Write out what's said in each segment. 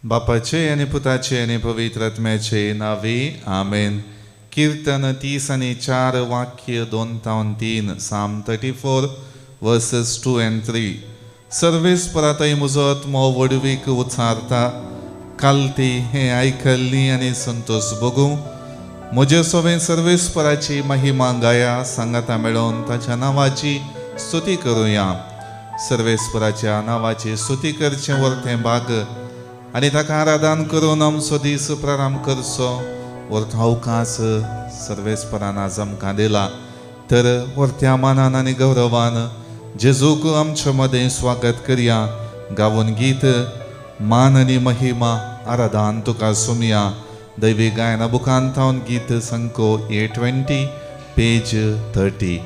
बापाचे आणि पुताचे आणि पवित्र आत्म्याचे नावे आमेन. कीर्तन 30 आणि 4 वाक्य 2-3 Psalm 34 verses 2 and 3. सर्वेस्परातय मुजो आत्मो वडवीक उचारता, कालती हे आयकल्ली आणि संतोष बघू. म्हजे सोबे सर्वेस्पराची महिमा गाया, सांगाता मेळोन ताच्या नावाची स्तुती करूया. सर्वेस्पराच्या नावाची स्तुती करचे वरते भाग आणि ताका आराधन करून आमचो दीस प्रारंभ करचो. वरतो अवकाश सर्वेस्परान आज आमकां दिला, तर वरत्या मानान आनी गौरवान जेजूक आमच्या मध्ये स्वागत करूया. गावन गीत मान आनी महिमा आराधन तुका सुमया. दैवी गायना बुकांतावन गीत संको 820 पेज 30.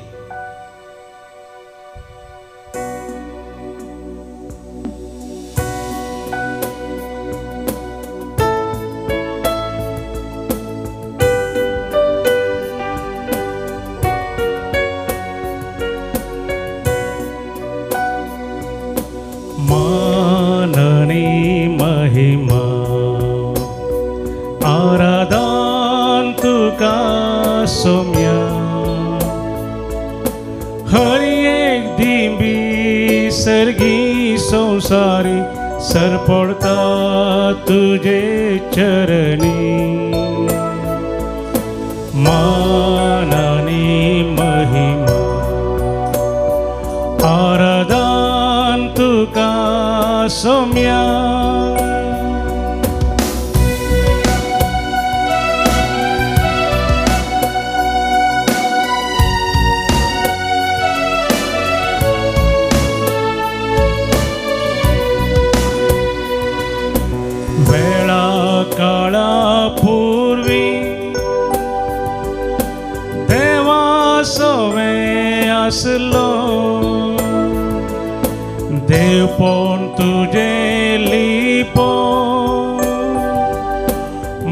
संसारी सर पडता तुझे चरणी. मान आणि महिमा आराधन तुका सौम्या. काळापूर्वी देवा सोवे असलो, देव पण तुझे लिपो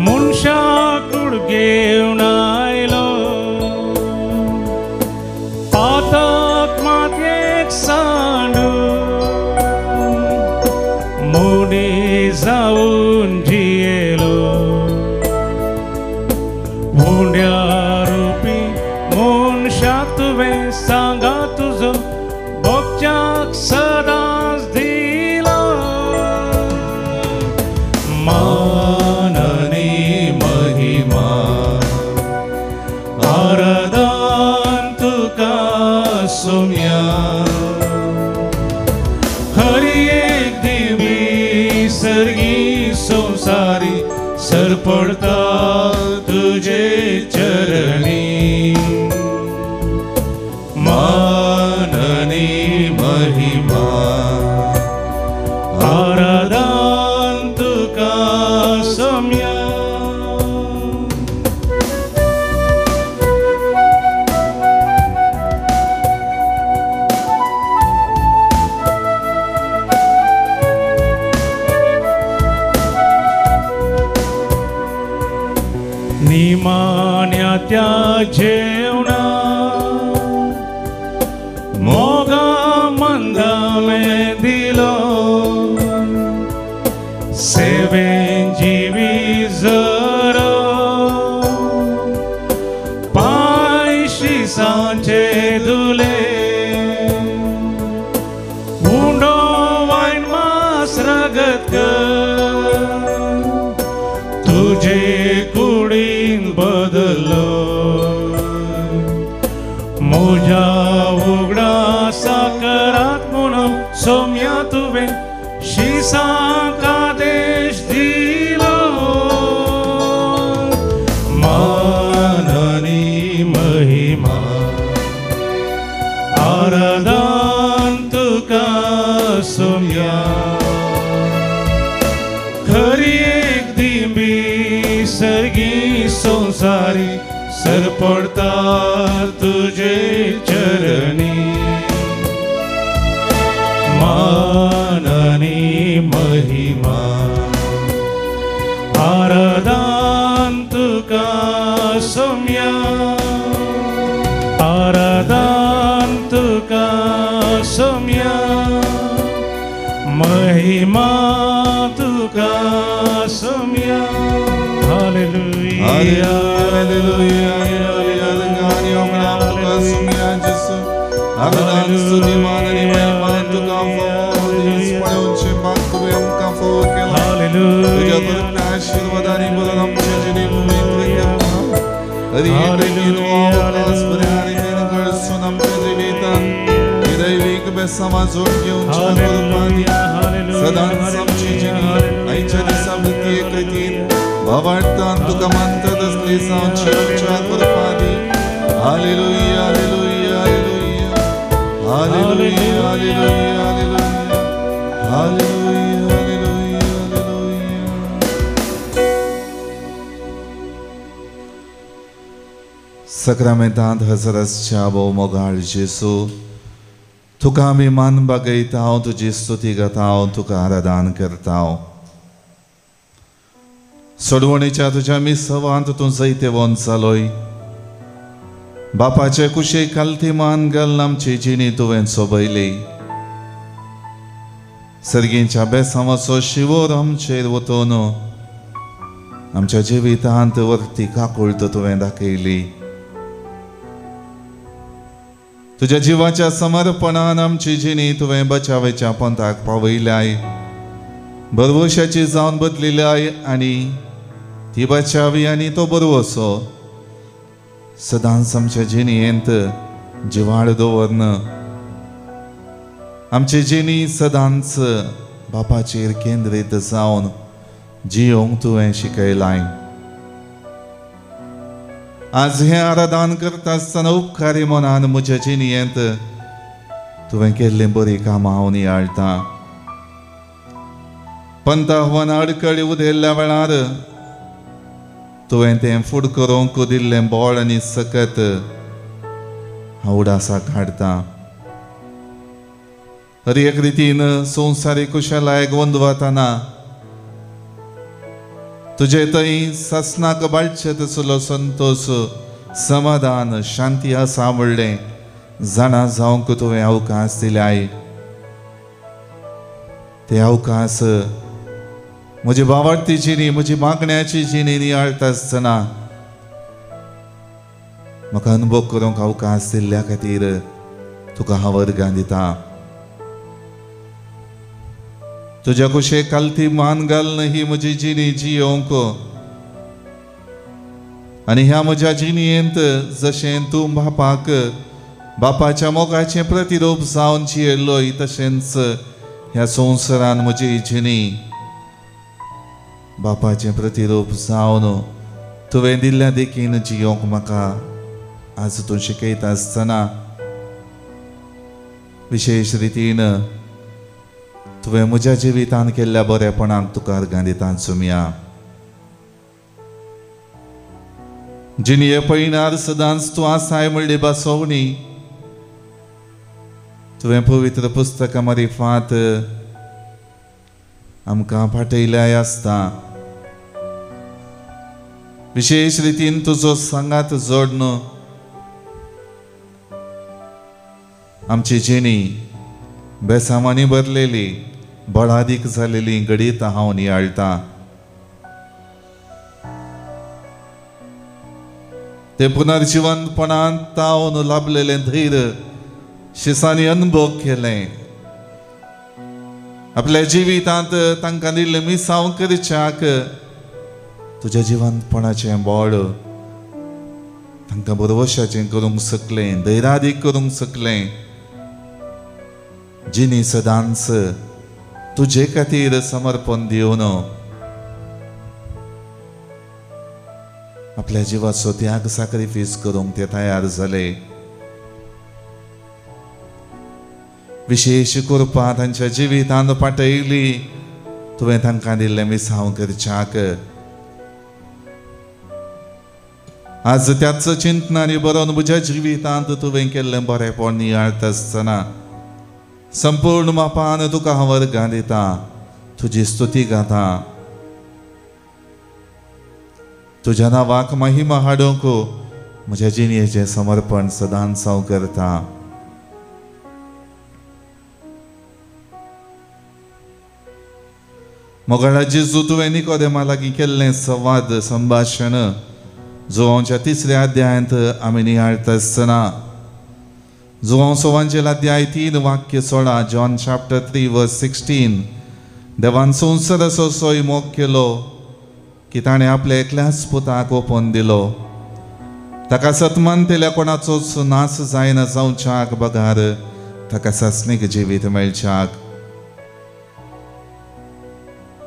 मनशाकुड घेऊन आयलो. पातक मातयेक सांडू मोडी जाऊन जियेलो. भोंड्या रूपी मनशाक तुवें सांगा तुजो भक्त्याक सदांच दिलो. मान आनी महिमा आराधन तुका सौम्या. हरी एक दिवी सर्गी संसारी सर पडता तुझे चरणी. मान आणि महिमा आराधन तुका सौम्या. निमान्या त्या जेवणा मोगा मंदा में दिलो. सेवेन जीवी जरो पायशी सांचे दुले. उंडो वाईन मास रगत तुझे कुडीन बदलो. मोजा उगडा साकरात म्हणून सौम्या तुवें शिसांक आदेश दिलो. मान आनी महिमा आराधन तुका सौम्या. खरी एक दिंबी सर्गी संसारी सर पडता तुझे चरणी. मान आणि महिमा आराधन तुका सौम्या. आराधन तुका सौम्या. महिमा तुका सौम्या हालेलुया हालेलुया गानी हम नाम तुका सुमिया जिसु आराधना स्तुति मान आणि महिमा तुका पडवचे बातवे आमका फोर केला तुझ्या परत आशीर्वाद आणि बरं आमच्या जीवनी पवित्र केला हरी बेगीन वावलास बरे आणि मेन कळसून आमच्या जीवितांत दैविक बेसामा जोड घेऊन चालू सदा आमची जीवनी आईच्या दिसावृत्ती एकतीन भावार्थान तुका मानतात असली सांची आमच्या कृपादी hallelujah hallelujah hallelujah hallelujah hallelujah hallelujah hallelujah hallelujah सक्रमेंतांत हजरसच्या भोव मोगाळ जेसू तुका आमी मान बागयता तुजी स्तुती गाता तुका आराधन करता सोडवणीच्या तुझ्या मिसवांत तूं जायते वोन चालोय बापाचे कुशे कालती मान घालून आमची जिणी तुवें सोबयली सर्गींच्या बेसामाचो शिवोर आमचेर वतून आमच्या जिवितांत वर्ती काकुळत तुवें दाखयली तुझ्या जीवाच्या समर्पणान आमची जिणी तुवें बचावेच्या पंथाक पावयल्याय बरवशाची जावन बदलिल्याय आनी ती बचावी आनी तो बरवसो सदांच आमच्या जिणयेंत जिवाळ दवरन आमची जिणी सदांच बापाचेर केंद्रीत जावन जियोंक तुवें शिकयलाय आज हे आराधन करता आसतना उपकारी मनान म्हज्या जिणयेंत तुवें केल्ली बरी कामां हांव नियाळटां पंथावन अडकळी उदेल्ल्या वेळार तुवें तें फुड करूंक दिल्लें बोळ आनी सकत हांव उडासाक हाडटां हर एक रितीन संवसारीक कुशलायक वंदवताना तुजे थंय ससनाक बाळचे तसलो संतोष समाधान शांती आसा आवडलें जाणा जावंक तुवें अवकाश दिल्याय ते अवकाश म्हजी भावार्थी जिणी म्हजी मागण्याची जिणी नियाळटा आसतना म्हाका अनुभव करूंक अवकाश दिल्ल्या खातीर तुका हांव वर्गां दिता तुझ्या कुशे कालती मान घालून ही म्हजी जिणी जियोंक आनी ह्या म्हज्या जिणयेंत जशें तूं बापाच्या मोगाचें प्रतिरूप जावन जियेल्लोय तशेंच ह्या संवसारान म्हजी जिणी बापाचें प्रतिरूप जावन तुवें दिल्ल्या देखीन जियोंक म्हाका आज तूं शिकयता आसतना विशेष रितीन तुवें म्हज्या जिवितान केल्ल्या बरेपणाक तुका अर्गां दिता सुमिया जिणये पळयणार सदांच तूं आसाय म्हणली बसवणी तुवें पवित्र पुस्तकां मारिफात आमकां पाठयल्याय आसता विशेष रितीन तुजो सांगात जोडन आमची जिणी बेसामांनी भरलेली बळादीक जालेली घडीत हांव नियाळटां ते पुनर्जिवंतपणांत तावन लाभलेलें धैर्य शिसांनी अनुभव केलें आपल्या जिवितांत तांकां दिल्लें मिसांव करच्याक तुज्या जिवंतपणाचें बोळ तांकां बरवशाचें करूंक शकलें धैर्यादीक करूंक शकलें जिणी सदांच तुजे खातीर समर्पण दिवन आपल्या जिवाचो त्याग सॅक्रिफायस करूंक ते तयार जाले विशेष कृपा तांच्या जिवितांत पाठयली तुवें तांकां दिल्लें मिसांव करच्याक आज त्याच चिंतनांनी बरोवन म्हज्या जिवितांत तुवें केल्लें बरेपण नियाळटा आसतना संपूर्ण मापान तुका हांव वर्गां दिता तुजी स्तुती गाता तुज्या नांवाक महिमा हाडूंक म्हज्या जिणयेचें समर्पण सदांच हांव करता मोगळा जेजू तुवें निकोदेमा लागीं केल्लें संवाद संभाशण जोवांच्या 3ऱ्या अध्यायांत आमी नियाळटा आसतना जोवां सवांचेल अध्याय 3 वाक्य 16 जॉन चॅप्टर 3 वर्स 16 देवान संवसार असो मोग केलो की ताणें आपल्या एकल्याच पुताक ओपोवन दिलो ताका सतमानतेल्या कोणाचोच नाश जायना जावच्याक बगार ताका सस्नीक जिवीत मेळच्याक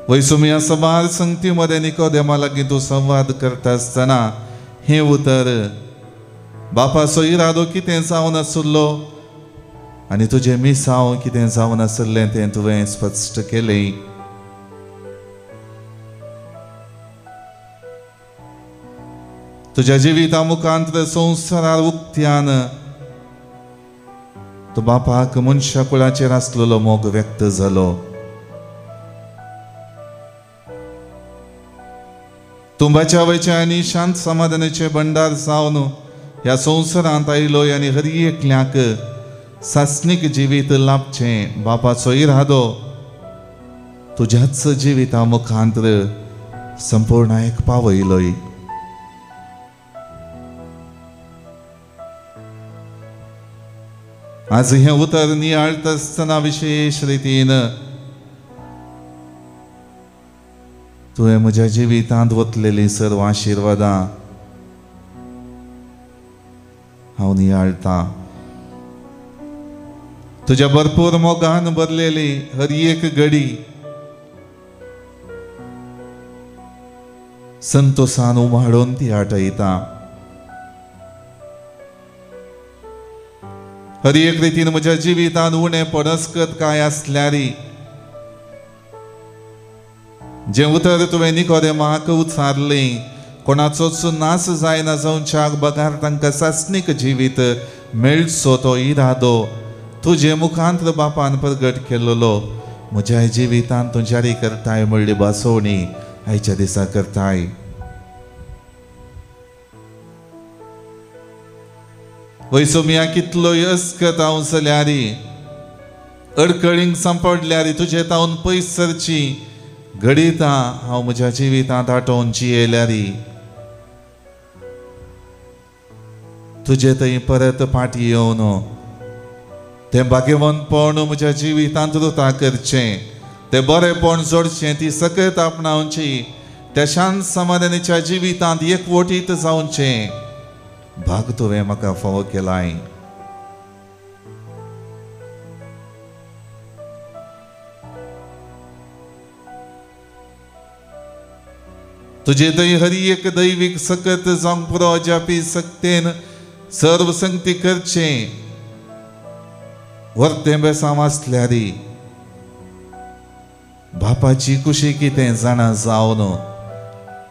वैसुमिया सबार संगती मध्ये निकोदेमा लागीं तूं संवाद करता आसतना हें उतर बापाचो इरादो कितें जावन आसलो आनी तुजें मिसांव कितें जावन आसलें तें तुवें स्पश्ट केलें. तुज्या जिविता मुखांत संवसारार उक्त्यान तो बापाक मनशा कुळाचेर आसलेलो मोग व्यक्त जालो. तूं बचावाचे आनी शांत समाधानाचे भंडार जावन ह्या संवसारांत आयलोय आनी हर एकल्याक सासनीक जिवीत लाभचें बापाचो इरादो तुज्याच जिविता मुखांत संपूर्णायक पावयलोय. आज हें उतर नियाळटा आसतना विशेष रितीन तुवें म्हज्या जिवितांत वतलेलीं सर्व आशिर्वादां हांव नियाळटां. तुज्या भरपूर मोगान भरलेली हर एक घडी संतोषान उमाळून ती आठयता. हर एक रितीन म्हज्या जिवितांत उणें पडस्कत काय आसल्यारी जें उतर तुवें निकोदेमाक उचारलें कोणाचोच नाश जायना जावच्याक बगार तांकां सासनीक जिवीत मेळचो तो इरादो तुजे मुखांत बापान प्रगट केल्लो म्हज्या जिवितांत तूं जारी करताय म्हणली बासोवणी आयच्या दिसा करताय. वैसुमिया कितलोय अस्कत हांव जाल्यारी अडकळींक सांपडल्यारी तुजे तावन पयस सरची घडीता हांव म्हज्या जिवितांत आठोवन जियेल्यारी तुजे थंय परत फाटी येवन तें भाग्यवंतपण म्हज्या जिवितांत रुता करचें तें बरेंपण जोडचें ती सकत आपणावची त्या शांत समाधानाच्या जिवितांत एकवटीत जावचें भाग तुवें म्हाका फावो केलाय. तुजे थंय हर एक दैवीक सकत जावंक पुरो जापी सक्तेन सर्व संगती करचें वर्तें बेसांव आसल्यारी बापाची कुशी कितें जाणा जावन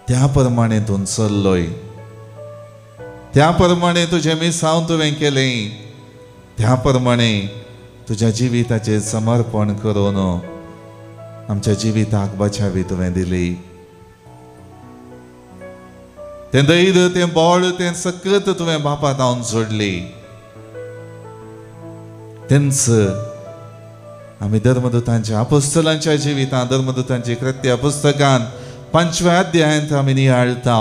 त्या प्रमाणे तूं चल्लोय त्या प्रमाणे तुजें मिसांव तुवें केलें त्या प्रमाणे तुज्या जिविताचें समर्पण करून आमच्या जिविताक बचावी तुवें दिली. तें धैर्य तें बळ तें सकत तुवें बापा तावन जोडली. तेंच आमी धर्मदूतांच्या अपोस्तलांच्या जिवितांत धर्मदूतांची कृत्या पुस्तकांत 5व्या अध्यायांत आमी नियाळटा.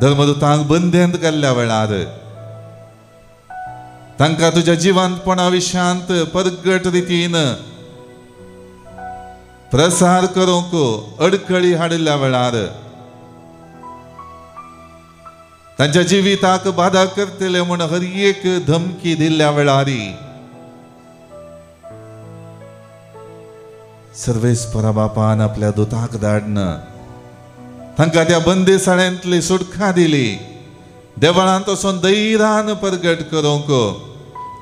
धर्मदूतांक बंदेंत घाल्ल्या वेळार तांकां तुज्या जिवंतपणा विशयांत परगट रितीन प्रसार करूंक अडखळी हाडिल्ल्या वेळार तांच्या जिविताक बाधा करतले म्हूण हर एक धमकी दिल्ल्या वेळारी सर्वेस्परा बापान आपल्या दुताक धाडन तांकां त्या बंदिसाळ्यांतली सुटका दिली. देवळांत वचून धैर्यान प्रगट करूंक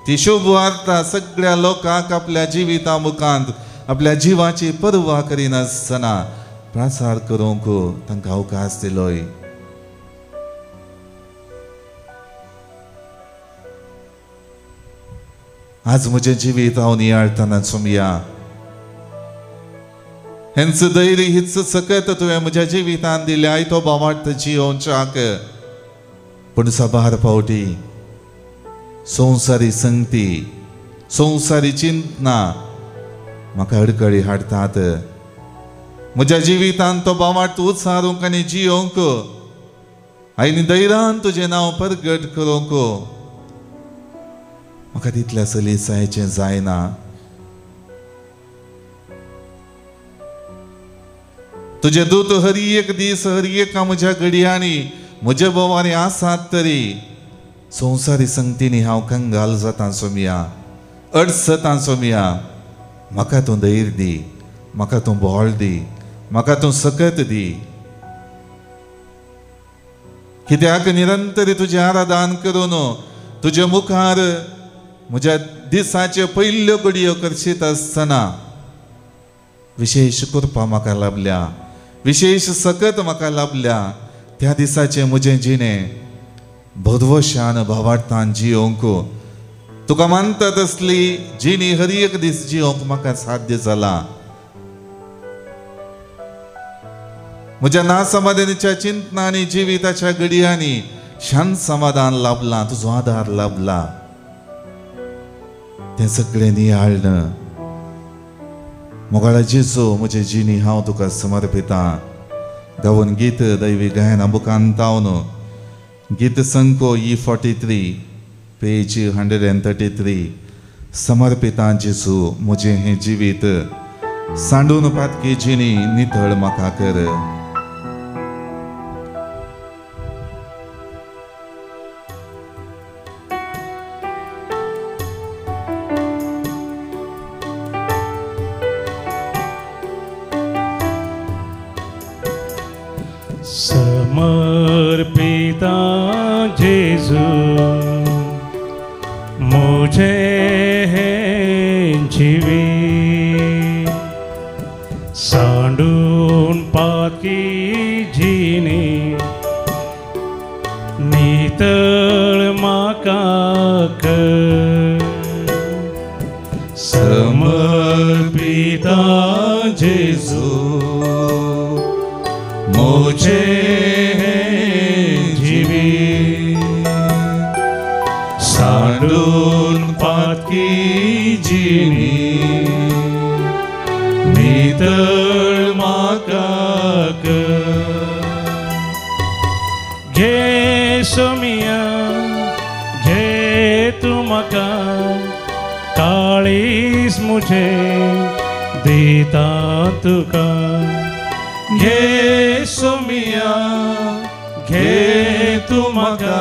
ती शुभ वार्ता सगळ्या लोकांक आपल्या जिविता मुखांत आपल्या जिवाची पर्वा करिनासतना प्रसार करूंक तांकां अवकाश दिलोय. आज म्हजें जिवीत हांव नियाळतना चुमया हेंच धैर्य हीच सकत तुवें म्हज्या जिवितांत दिल्या तो भावार्थ जियोवच्याक. पूण सबार फावटी संवसारी संगती संवसारी चिंतना म्हाका अडकळी हाडटात. म्हज्या जिवितांत तो भावार्थ उचारूंक आनी जियोंक आनी धैर्यान तुजें नांव परगट करूंक म्हाका तितल्या सलिसायेचें जायना. तुजे दूत हरी एक दीस हरी एका म्हज्या घडयांनी म्हजे बोवारे आसात तरी संवसारी संगतींनी हांव कंगाल जाता सोमिया, अडचतां सोमिया. म्हाका तूं धैर्य दी, म्हाका तूं बोळ दी, म्हाका तूं सकत दी. कित्याक निरंतर तुजें आराधन करून तुजे मुखार म्हज्या दिसाचे पयल्यो घडयो करशीत आसतना विशेष कृपा म्हाका लाभल्या, विशेष सकत म्हाका लाभल्या. त्या दिसाचें म्हजें जिणें भरवशान भावार्थान जियोंक तुका मानता तसली जिणी हर एक दीस जियोंक म्हाका साध्य जाला. म्हज्या नासमाधानाच्या चिंतनांनी जिविताच्या घडयांनी शांत समाधान लाभलां, तुजो आधार लाभला. तें सगळें नियाळन मोगाळा जेजू म्हजे जिणी हांव तुका समर्पितां. गावन गीत दैवी गायना बुकान तावन गीत संको E43 पेज 133. समर्पितां जेजू म्हजें हें जिवीत सांडून पातकी जिणी नितळ म्हाका कर. समर्पिता जेजू मुझे है जीवी सांडून पातकी जिणी नितळ म्हाका कर. समर्पिता जेजू मुझे जीवी सांडून पातकी जिणी नितळ म्हाका कर. घे सोमिया घे तू म्हाका काळीज मुझे दिता तुका. घे सोमिया घे तू म्हाका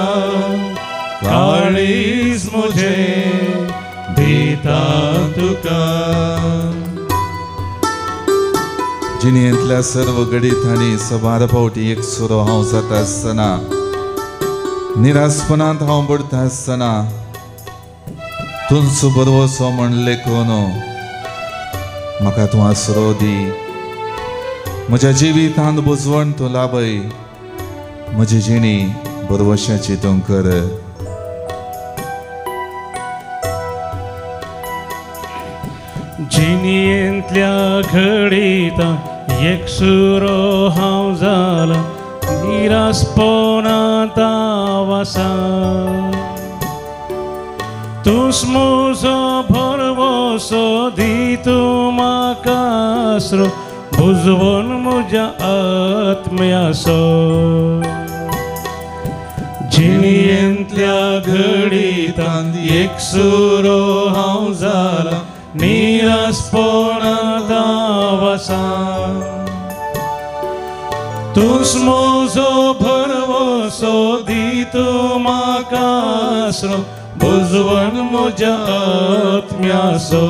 काळीज मुझे दिता तुका. जिणेंतल्या सर्व गडीत आनी सबार फावटी एक सुरो हांव जाता आसतना निरासपणांत हांव बुडता आसतना तुंचो बरवसो म्हण लेखून म्हाका तूं आसरो दी. म्हज्या जिवितांत बुजवण तूं लाभय, म्हजी जिणी बरवशाची तूं कर. जिणयेंतल्या घडीत एक सुरो हांव जाला निरासपणांत वासा. तूंच म्हजो भरवसो दी तूं म्हाका आसरो बुजवून म्हज्या आत्म्याचो. जिणयेंतल्या घडीतांत एक सुरो हांव जाला निरासपणांत वासा. तूंच म्हजो भरवसो दी तूं म्हाका आसरो बुजवून म्हज्या आत्म्याचो.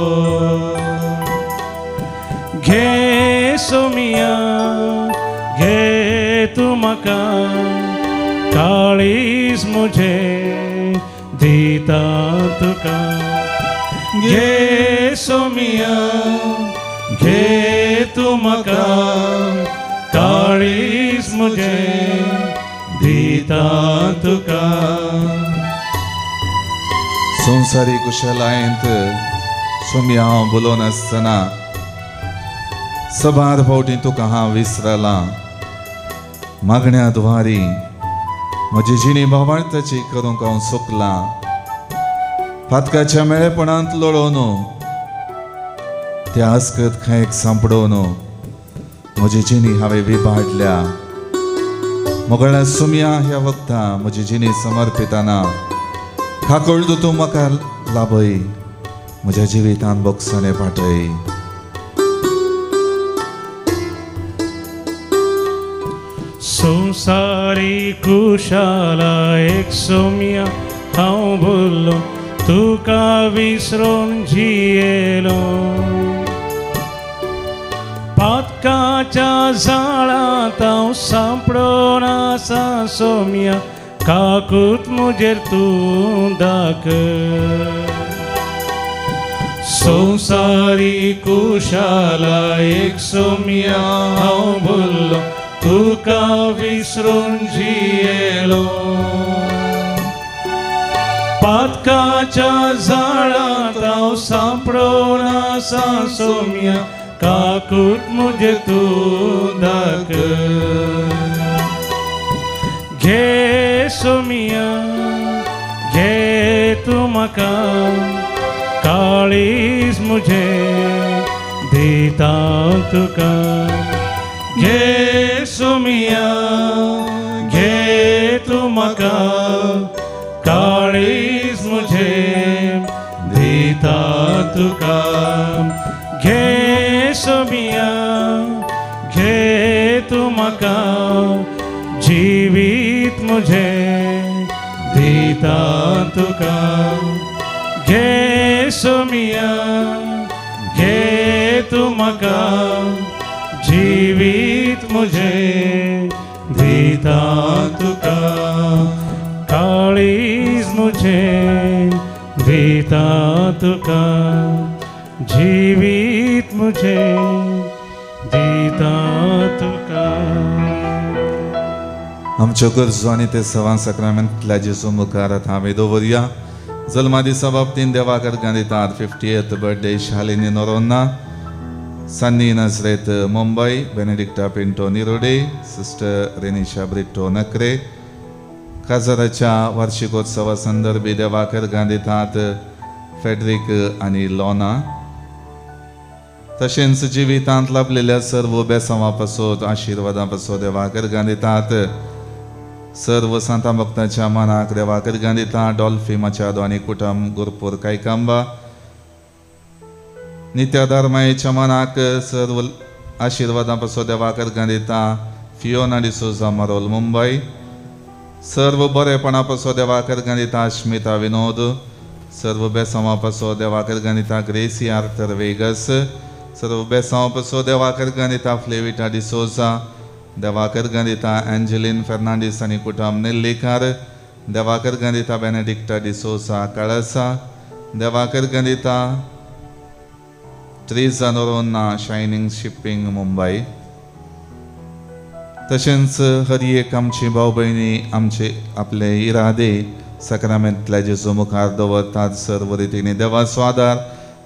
घे सोमिया घे तू म्हाका काळीज मुझे दिता तुका. घे सोमिया घे तू म्हाका काळीज मुझे दिता तुका. संवसारी कुशलायेंत सोमिया हांव बोलोवन आसतना सबार फावटी तुका हांव विसरलां. मागण्या द्वारी म्हजी जिणी भावार्थाची करूंक हांव चुकलां. फातकाच्या मेळेपणांत लढोवन त्या अस्कत खंयक सांपडोवन म्हजी जिणी हांवें विबाडल्या. मोगळ्या सुमया ह्या वक्ता म्हजी जिणी समर्पिताना खाकळ तूं म्हाका लाभय, म्हज्या जिवितान बोगसणे पाठय. संसारी कुशाला एक सोम्या हांव भुल्लो, तुका विसरून जियेलो. पातकाच्या जाळांत हांव सांपडोन आसा सोम्या, काकूत मुजेर तूं दाखय. संसारी कुशाला एक सोम्या हांव भुल्लो, तुका विसरून जियेलो. पातकाच्या जाळांत हांव सांपडोन आसा सोम्या, काकूत मुजे तूं दाखय. घे सोम्या घे तूं म्हाका, काळीज मुझे दिता तुका. घे सोम्या घे तूं म्हाका, काळीज मुझे दिता तुका. घे सोम्या घे तूं म्हाका, जिवीत मुझे दिता तुका. घे सोम्या घे तूं म्हाका, जिवीत मुझे दिता तुका. काळीज मुझे दिता तुका, जिवीत मुझे दिता तुका. आमच्यो गरजो आनी ते सवा सक्रामेंतल्या जेजू मुखार आमी दवरया. जल्मा दिसा बाबतीन देवाक अर्गां दितात. 50th बर्थडे शालिनी नोरोन्ना, सन्नी नजरेत मुंबई, बेनेडिक्टा पिंटो निरोडे, सिस्टर रेनिशा ब्रिट्टो नकरे. काजाराच्या वार्षिकोत्सवा संदर्भी देवाक अर्गां दितात फेडरिक आनी लॉना. तशेंच जिवितांत लाभलेल्या सर्व बेसांवां पासत आशिर्वादां पासत देवाक अर्गां दितात. सर्व सांता भक्तांच्या मनाक देवाक अर्गां दितात. डॉल्फी मचादो आनी कुटुंब गुरपूर कायकांबा. नित्यादार मायेच्या मनाक सर्व आशिर्वादां पासत देवाक अर्गां दितात. फियोना डिसोजा मरोल मुंबई. सर्व बरेपणा पासत देवाक अर्गां दितात. स्मिता विनोद. सर्व बेसांवां पासत देवाक अर्गां दितात. Gracy Arthur Vegas. सर्व बेसांवां पासत देवाक अर्गां दितात. फ्लेविटा डिसोजा. देवाक अर्गां दितात एंजेलिन फेर्नांडीस आनी कुटुंब नेल्लीकार. देवाक अर्गां दितात बेनेडिक्टा डिसोजा कळसा. देवाक अर्गां दितात ट्रेजा नोरोन्ना, शायनिंग शिपिंग मुंबई. तशेंच हर एक आमची भाव भयणी आमचे आपले इरादे सक्रामेंतल्या जेजू मुखार दवरतात. सर्व रितींनी देवाचो आदार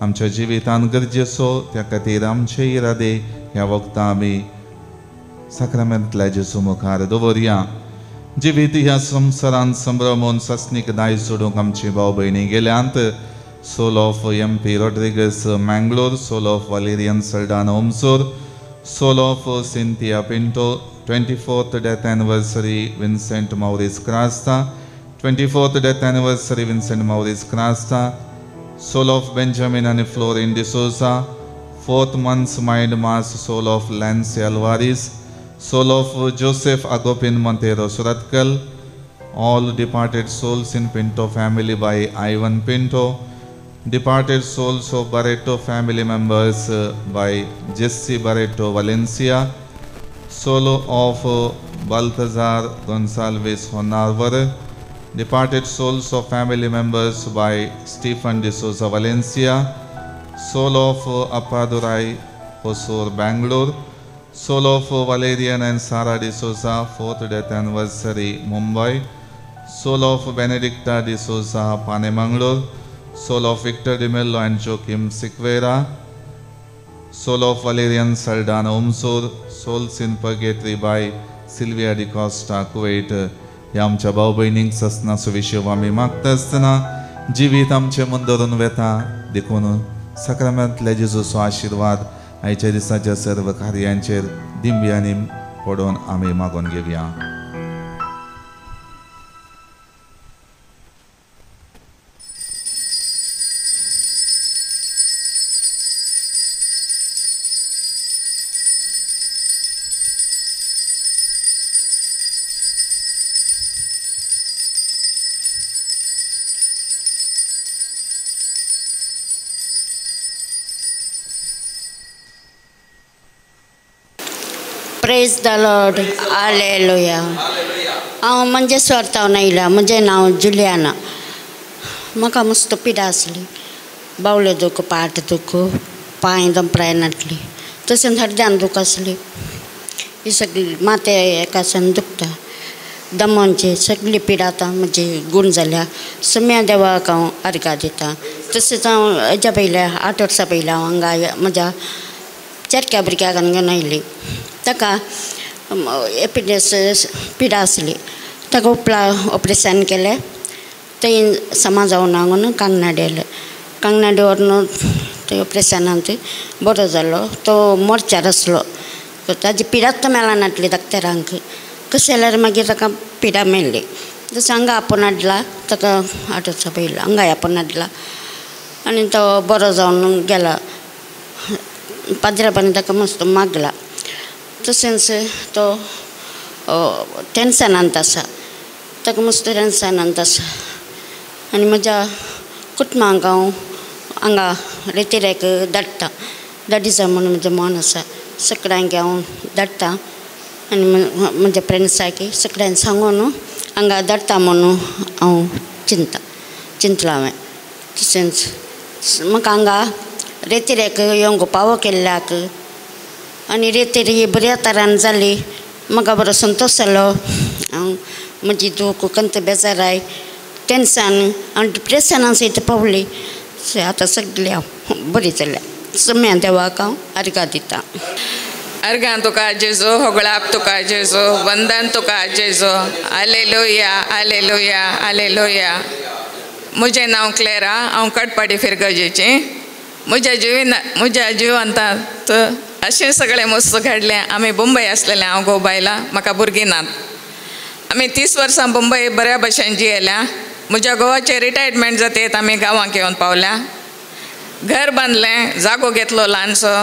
आमच्या जिवितान गरजेचो, त्या खातीर आमचे इरादे ह्या वक्ता आमी सक्रामेंतल्या जेजू मुखार दवरया. जिवीत ह्या संवसारांत संभ्रमून सस्नीक दायज सोडूंक आमची भाव भयणी गेल्यांत. Soul of MP Rodrigues Mangalore, soul of Valerian Saldanha उमसूर, soul of Cynthia Pinto. 24th death anniversary Vincent Maurice Crasta. 24th death anniversary Vincent Maurice Crasta. Soul of Benjamin आनी Florin D'Souza. 4th month's mind mass soul of Lancy Alvares. Soul of Joseph अगोपिन Monteiro Surathkal. All departed souls in Pinto family by Ivan Pinto. Departed souls of Barreto family members by Jesse Barreto Valencia. Soul of Balthazar Gonsalves Honarvar. Departed souls of family members by Stephen de Souza Valencia. Soul of Appadurai Hosur Bangalore. Soul of Valerian and Sarah de Souza, 4th death anniversary Mumbai. Soul of Benedicta de Souza, Panemangalore. Soul of Victor de Mello and Joachim Sikvera. Soul of Valerian Saldana Umsur. Souls in Purgatory by Sylvia de Costa, Kuwait. ह्या आमच्या भाव भयणींक ससना सुविशेव आमी मागता आसतना जिवीत आमचे मन धरून वेता देखून सक्रामेंतल्या जेजूचो आशीर्वाद आयच्या दिसाच्या सर्व कार्यांचेर दिंब्यांनी पडून आमी मागून घेवया. Praise the lord. हालेलुया. हांव म्हणजे स्वतावन आयल्या. म्हजें नांव जुलियाना. म्हाका मस्त पिडा आसली. बावले दूख, पाट दूख, पांय दंपराय नाटली. तशेंच हड्ड्यान दूख आसली. ही सगळी माथे एकासान दुखता. दमांची सगळी पिडा आतां म्हजी गूण जाल्या. सम्या देवाक हांव अर्घा दितां. तशेंच हांव हेज्या पयल्या 8 वर्सां पयलीं हांव हांगा म्हज्या चेरक्या भुरग्याक घेवन आयली. ताका एपिडेस पिडा आसली. ताका ऑपरेशन केलें. थंय समा जावन हांगून कांगनाडे येलें. कांगनाडे व्हरून थंय ऑपरेशनांत बरो जालो. तो मोर्चार आसलो. ताजी पिडाच मेळना नाटली डॉक्टरांक. कशें जाल्यार मागीर ताका पिडा मेळ्ळी. तशें हांगा आपोवन हाडला. ताका 8 वर्सां पयलीं हांगा आपोवन हाडला आनी तो बरो जावन गेला. पाद्रेपणी ताका मस्त मागला. तशेंच तो टेन्शनांत आसा. ताका मस्त टेन्शनांत आसा. आनी म्हज्या कुटुंबाक हांव हांगा रेतीरेक धाडटा. धाडिजा म्हणून म्हजें मन आसा. सगळ्यांक हांव धाडटा आनी म्हज्या फ्रेंड्साक सगळ्यांक सांगून हांगा धाडटा म्हणून हांव चिंतलां हांवें. तशेंच म्हाका हांगा रेतीरेक येवंक फावो केल्ल्याक आनी रेतीर ही बऱ्या तरान जाली. म्हाका बरो संतोश जालो. हांव म्हजी दूख कंत बेजाराय टेन्शन आनी डिप्रेशनान सयत पावली. आतां सगळी हांव बरी जाल्या. सम्या देवाक हांव अर्घा दितां. अर्घां तुका जेजो, होगळाप तुका जेजो, वंदन तुका जेजो. Hallelujah, hallelujah, hallelujah. म्हजें नांव क्लेरा. हांव कटपाडी फिरगजेचें. म्हज्या जिवांतांत अशें सगळें मस्त घडलें. आमी मुंबय आसलेलें. हांव घोव बायलां. म्हाका भुरगीं नात. आमी 30 वर्सां मुंबय बऱ्या भशेन जियेल्या. म्हज्या घोवाचें रिटायरमेंट जातयेत आमी गांवांक येवन पावल्या. घर बांदलें. जागो घेतलो ल्हानसो.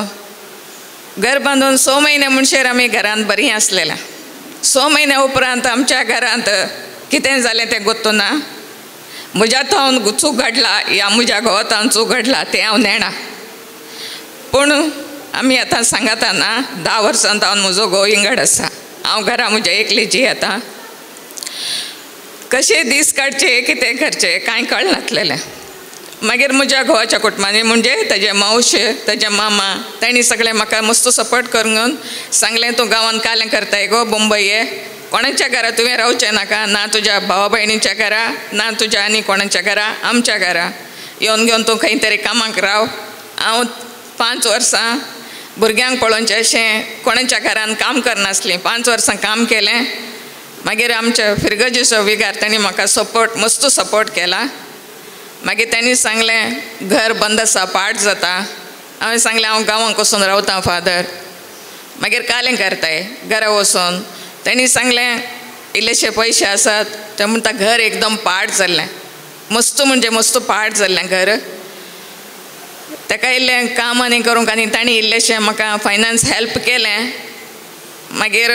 घर बांदून 6 म्हयने म्हणशेर आमी घरांत बरीं आसलेल्या. 6 म्हयने उपरांत आमच्या घरांत कितें जालें तें गोत्तू ना. म्हज्या थावन चूक घडला या म्हज्या घोवातावन चूक घडला तें हांव नेणा. पूण आमी आतां सांगाता ना. 10 वर्सां हांव म्हजो घोव इंगड आसा. हांव घरा म्हज्या एकलीची येता. कशें दीस काडचे कितें करचें कांय कळनासलेलें. मागीर म्हज्या घोवाच्या कुटुंबांनी म्हणजे तेजे मावश, तेजे मामा तांणी सगळें म्हाका मस्त सपोर्ट करून सांगलें तूं गांवांत कालें करताय गो, मुंबय ये. कोणाच्या घरा तुवें रावचें नाका. ना तुज्या भावा भयणीच्या घरा, ना तुज्या आनी कोणाच्या घरा, आमच्या घरा येवन घेवन तूं खंय तरी कामाक राव. हांव 5 वर्सां भुरग्यांक पळोवचें अशें कोणाच्या घरान काम करनासलीं. 5 वर्सां काम केलें. मागीर आमच्या फिरगजेचो विगार तांणी म्हाका मस्त सपोर्ट केला. मागीर तांणी सांगलें घर बंद आसा, पाड जाता. हांवें सांगलें हांव गांवांक वचून रावतां फादर. मागीर कालें करताय घरा वचून. तांणी सांगलें इल्लेशे पयशे आसात. ते म्हणटा घर एकदम पाड जाल्लें. मस्त म्हणजे मस्त पाड जाल्लें घर. ताका इल्लें काम आनी करूंक आनी तांणी इल्लेशें म्हाका फायनान्स हेल्प केलें. मागीर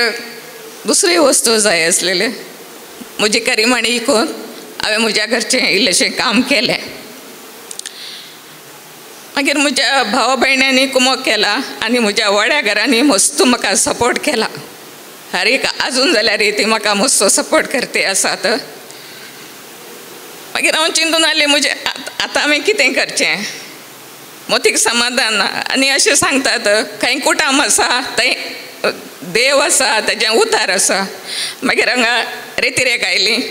दुसरी वस्तू जाय आसलेली. म्हजी करिमाणी विकून हांवें म्हज्या घरचें इल्लेशें काम केलें. मागीर म्हज्या भावा भयण्यांनी कुमक केला आनी म्हज्या व्हड्या घरांनी मस्त म्हाका सपोर्ट केला. हर एक आजून जाल्यार ती म्हाका मस्त सपोर्ट करते आसात. मागीर हांव चिंतून आसलें म्हजें आतां हांवें कितें करचें. मोतीक समाधान ना. आनी अशें सांगतात खंय कुटाम आसा थंय देव आसा, तेजें उतार आसा. मागीर हांगा रेतीरेक आयलीं.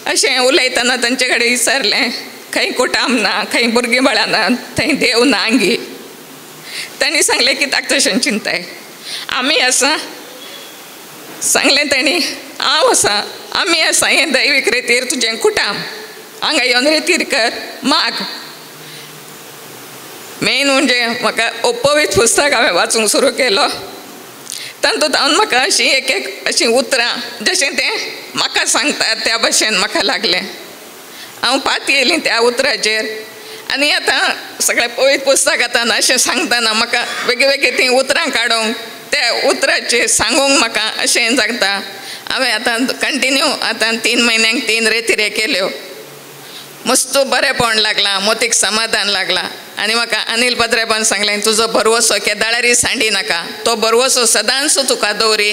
अशें उलयतना तांचे कडेन विचारलें खंय कुटाम ना, खंय भुरगीं बाळां ना, थंय देव ना हांगी. तांणी सांगलें कित्याक तशें चिंताय, आमी आसा. सांगलें तांणी हांव आसा, आमी आसा. हें दैवीक रेतीर तुजें कुटाम. हांगा येवन रेतीर कर, माग. मेन म्हणजे म्हाका ओपोवीत पुस्तक हांवें वाचूंक सुरू केलो. तातूंत हांव म्हाका अशी एक अशी उतरां जशें तें म्हाका सांगता त्या भाशेन म्हाका लागलें. हांव पात येयली त्या उतराचेर आनी आतां सगळें पवित्र पुस्तक आतां अशें सांगतना म्हाका वेगळी तीं उतरां काडूंक त्या उतराचेर सांगूंक म्हाका अशें जाता. हांवें आतां कंटिन्यू आतां 3 म्हयन्यांक 3 रेतिरे केल्यो. मस्त बरेंपण लागलां, मोतीक समाधान लागलां. आनी म्हाका अनिल पत्रेबान सांगलें तुजो बरवसो केदाळारी सांडी नाका, तो बरवसो सदांच तुका दवरी,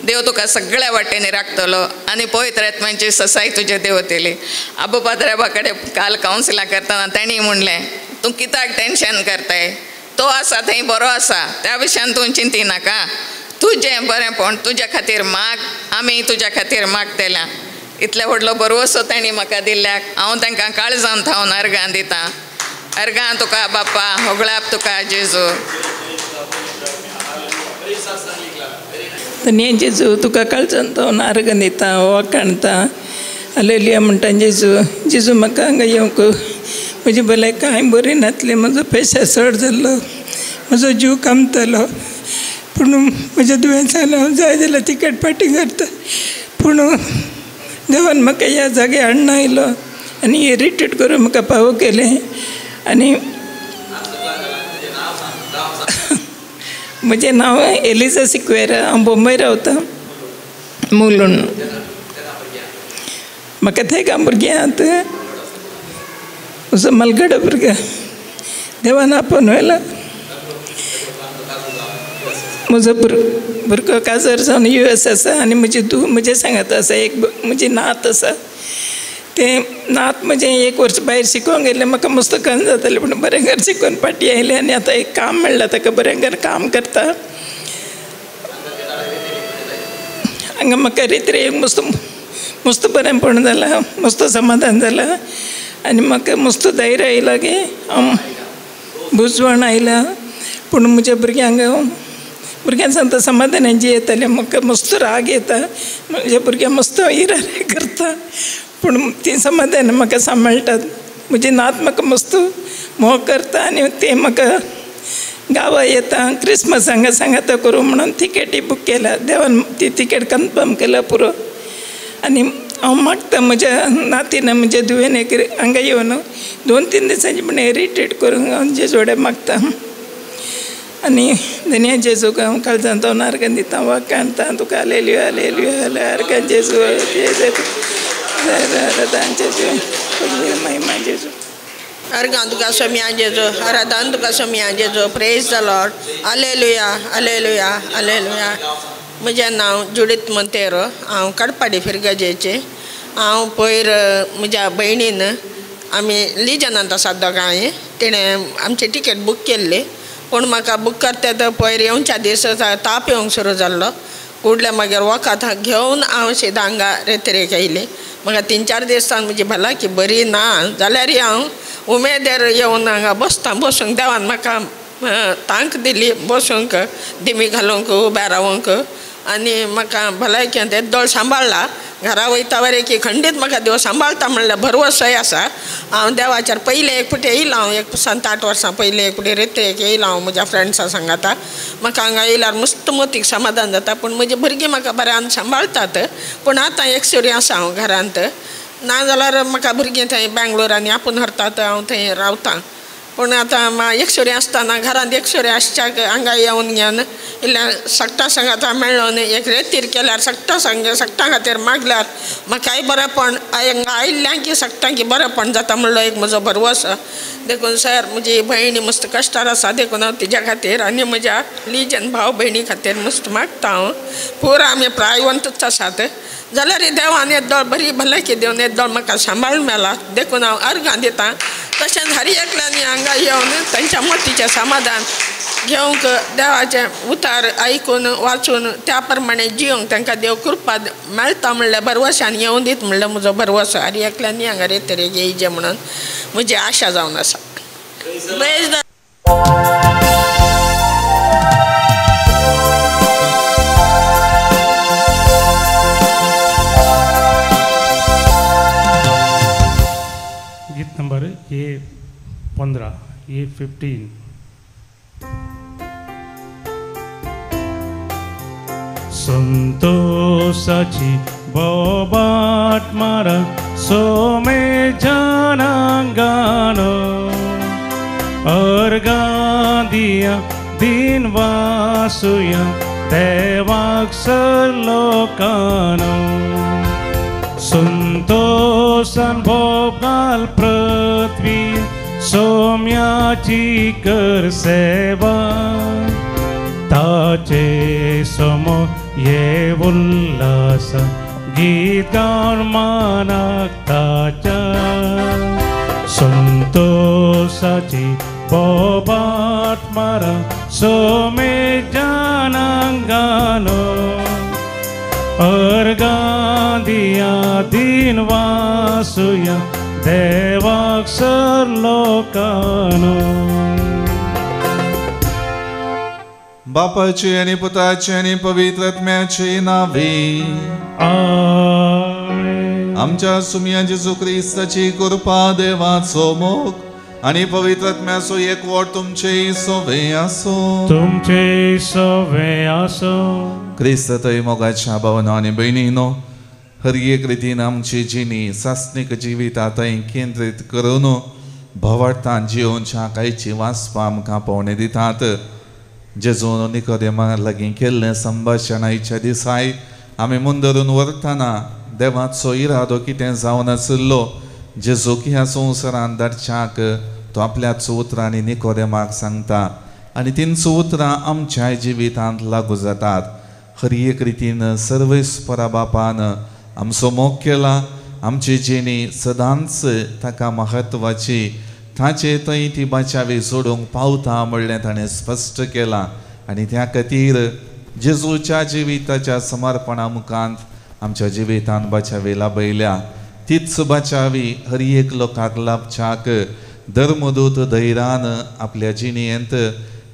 देव तुका सगळ्या वाटेनी राखतलो आनी पवित्र आत्म्याची ससाय तुजे देंवतली. आबू पत्रेबा कडेन काल कावन्सिलां करतना तांणी म्हणलें तूं कित्याक टेन्शन करताय, तो आसा थंय बरो आसा, त्या विशयान तूं चिंती नाका, तुजें बरेंपण तुज्या खातीर माग, आमी तुज्या खातीर मागतल्या. इतले व्हडलो बरवसो तांणी म्हाका दिल्ल्याक हांव तांकां काळजान थावन अर्गां दितां. अर्गां तुका बाप्पा, होगळाप तुका जेजू. धन्य जेजू, तुका काळजान थावन अर्ग दिता, वखाणता, हालेलुया म्हणटा. जेजू जेजू म्हाका हांगा येवंक म्हजी भलाय कांय बरी नासली, म्हजो पेशा चड जाल्लो, म्हजो जीव कामतलो. पूण म्हज्या दुयेंसान हांव जाय जाल्यार तिकेट पाटी करता. पूण देवान म्हाका ह्या जाग्यार हाडून आयलो आनी हे रिट्रीट करून म्हाका फावो केलें. आनी म्हजें नांव एलिजा सिक्वेरा, हांव बॉम्बे रावतां मुलून. म्हाका थंय काम भुरगीं आहात, म्हजो मलगडो भुरगो देवान आपोवन व्हेला. म्हजो भुरगो काजर जावन US आसा आनी म्हजे सांगात आसा. एक म्हजी नात आसा, तें नात म्हजें 1 वर्स भायर शिकोवंक गेलें. म्हाका मस्त कन जातालें, पूण बरें घर शिकून फाटीं आयलें आनी आतां एक काम मेळ्ळां ताका, बरें घर काम करता. हांगा म्हाका रित्रे मस्त बरेंपण जालां, मस्त समाधान जालां आनी म्हाका मस्त धैर्य आयलां की हांव बुजवण आयलां. पूण म्हज्या भुरग्यांक सांगता समाधानाची येतालें. म्हाका मस्त राग येता, म्हज्या भुरग्यां मस्त इरारे करता, पूण ती समाधान म्हाका सांबाळटात. म्हजी नात म्हाका मस्त मोग करता आनी ते म्हाका गांवां येता. क्रिसमसांक सांगाता करूं म्हणून तिकेटी बूक केल्या. देवान ती तिकेट कन्फर्म केला पुरो. आनी हांव मागता म्हज्या नातीन म्हज्या दुयेन एक हांगा येवन 2-3 दिसांची म्हण रिट्रीट करूंक हांव जेजोडे मागता. आनी धन्य जेजू हांव काळजान थावन अर्गां दिता, वखाणता तुका. हालेलुया हालेलुया अर्गां जेजू, जेजू महिमा जेजू. अर्गां तुका सोम्या जेजू, आराधन तुका सोम्या जेजू. Praise the lord. Hallelujah hallelujah hallelujah. म्हजें नांव जुडीत मोंतेरो, हांव कडपाडी फिरगजेचें. हांव पयर म्हज्या भयणीन आमी लिजनांत आसात दोगांय, तिणें आमची तिकेट बूक केल्ली. पूण म्हाका बूक करता पयर येवच्या दीस ताप येवंक सुरू जाल्लो. फुडल्या मागीर वखद घेवन हांव सीदा हांगा रेत्रेक येयलें. म्हाका 3-4 दिसान म्हजी भलायकी बरी ना जाल्यार हांव उमेदेर येवन हांगा बसूंक देवान म्हाका तांक दिली बसूंक, दिमी घालूंक, उब्या रावंक. आनी म्हाका भलायकेन ते दोळ सांबाळ्ळा. घरा वयता वरे की खंडीत म्हाका देव सांबाळटा म्हणल्यार भरवसोय आसा. हांव देवाचेर पयलें एक फावटी येयलां, हांव एक 7-8 वर्सां पयलीं एक फावटी रेत्रेक येयलां हांव म्हज्या फ्रेंड्सां सांगाता. म्हाका हांगा येयल्यार मस्त मोतीक समाधान जाता. पूण म्हजी भुरगीं म्हाका बऱ्यान सांबाळटात. पूण आतां एकसुरी आसा हांव घरांत, नाजाल्यार म्हाका भुरगीं थंय बेंगलोर आनी आपूण व्हरतात, हांव थंय रावतां. पूण आतां एकसुरी आसतना घरांत एकसुरी आसच्याक हांगा येवन घेवन इल्ल्या सक्ता सांगाता मेळ्ळून एक रेतीर केल्यार सक्ता खातीर मागल्यार म्हाकाय बरेंपण हांगा आयिल्ल्यां की सक्तांकी बरेंपण जाता म्हणलो एक म्हजो भरवसो. देखून सर म्हजी भयणी मस्त कश्टार आसा, देखून हांव तिच्या खातीर आनी म्हज्या लिजन भाव भयणी खातीर मस्त मागता. हांव पुरो आमी प्रायवंतूच आसात. जाल्यार देवान येद्दोळ बरी भलायकी दिवन येद्दोळ म्हाका सांबाळून मेला. देखून हांव अर्गां दितां. तशेंच हर एकल्यांनी हांगा येवन तांच्या मोतीचें समाधान घेवंक, देवाचें उतार आयकून वाचून त्या प्रमाणे जियोंक तांकां देव कृपा मेळटा म्हणल्यार भरवशान येवन दीत म्हणल्यार म्हजो भरवसो. हर एकल्यांनी हांगा रेतरेक येयचें म्हणून म्हजी आशा जावन आसा. प्रेज द गीत नंबर A15, A15. संतोषाची बोबाट मारा सोमे जनांगानो अर्गां दिया दिन वासुया देवाक लोकानो संतोषान भोवकाल पृथ्वी सोम्याची कर सेवा ताचे समोर ये उल्लास गीत गाऊन मानाक ताच्या संतोषाची बोबाट मारा सोमे जनांगानो अर्गां दिया दिन वासुया देवाक लोकानो बापाचे आणि पुताचे आणि पवित्र आत्म्याचे नावे आमेन. आमच्या सुमिया जेजू ख्रिस्ताची कृपा देवाचो मोग आणि पवित्र आत्म्याचो एकवट तुमचे सोबे आसो. तुमचे सवे आसो. ख्रिस्त थंय मोगाच्या भावनो आनी भयणीनो हर एक रितीन आमची जिणी सासनीक जिविता थंय केंद्रीत करून भवार्थान जिवोवच्या कांयची वाचपां आमकां पावणे दितात. जेजून निकोदेमा लागीं केल्लें संभाशण आयच्या दिसाय आमी मुंदरून व्हरतना देवाचो इरादो कितें जावन आशिल्लो जेजूक ह्या संवसारांत धाडच्याक तो आपल्याच उतरांनी निकोदेमाक सांगता आनी तींच उतरां आमच्या जिवितांत लागू जातात. हर एक रितीन सर्वेस्परा बापान आमचो मोग केला. आमची जिणी सदांच ताका महत्वाची ताचे थंय ती बाचावी सोडूंक पावता म्हणलें ताणें स्पश्ट केलां आनी त्या खातीर जेजूच्या जिविताच्या समर्पणा मुखांत आमच्या जिवितांत बाचावी लाभयल्या. तीच बाचावी हर एक लोकांक लाभच्याक धर्मदूत धैर्यान आपल्या जिणेंत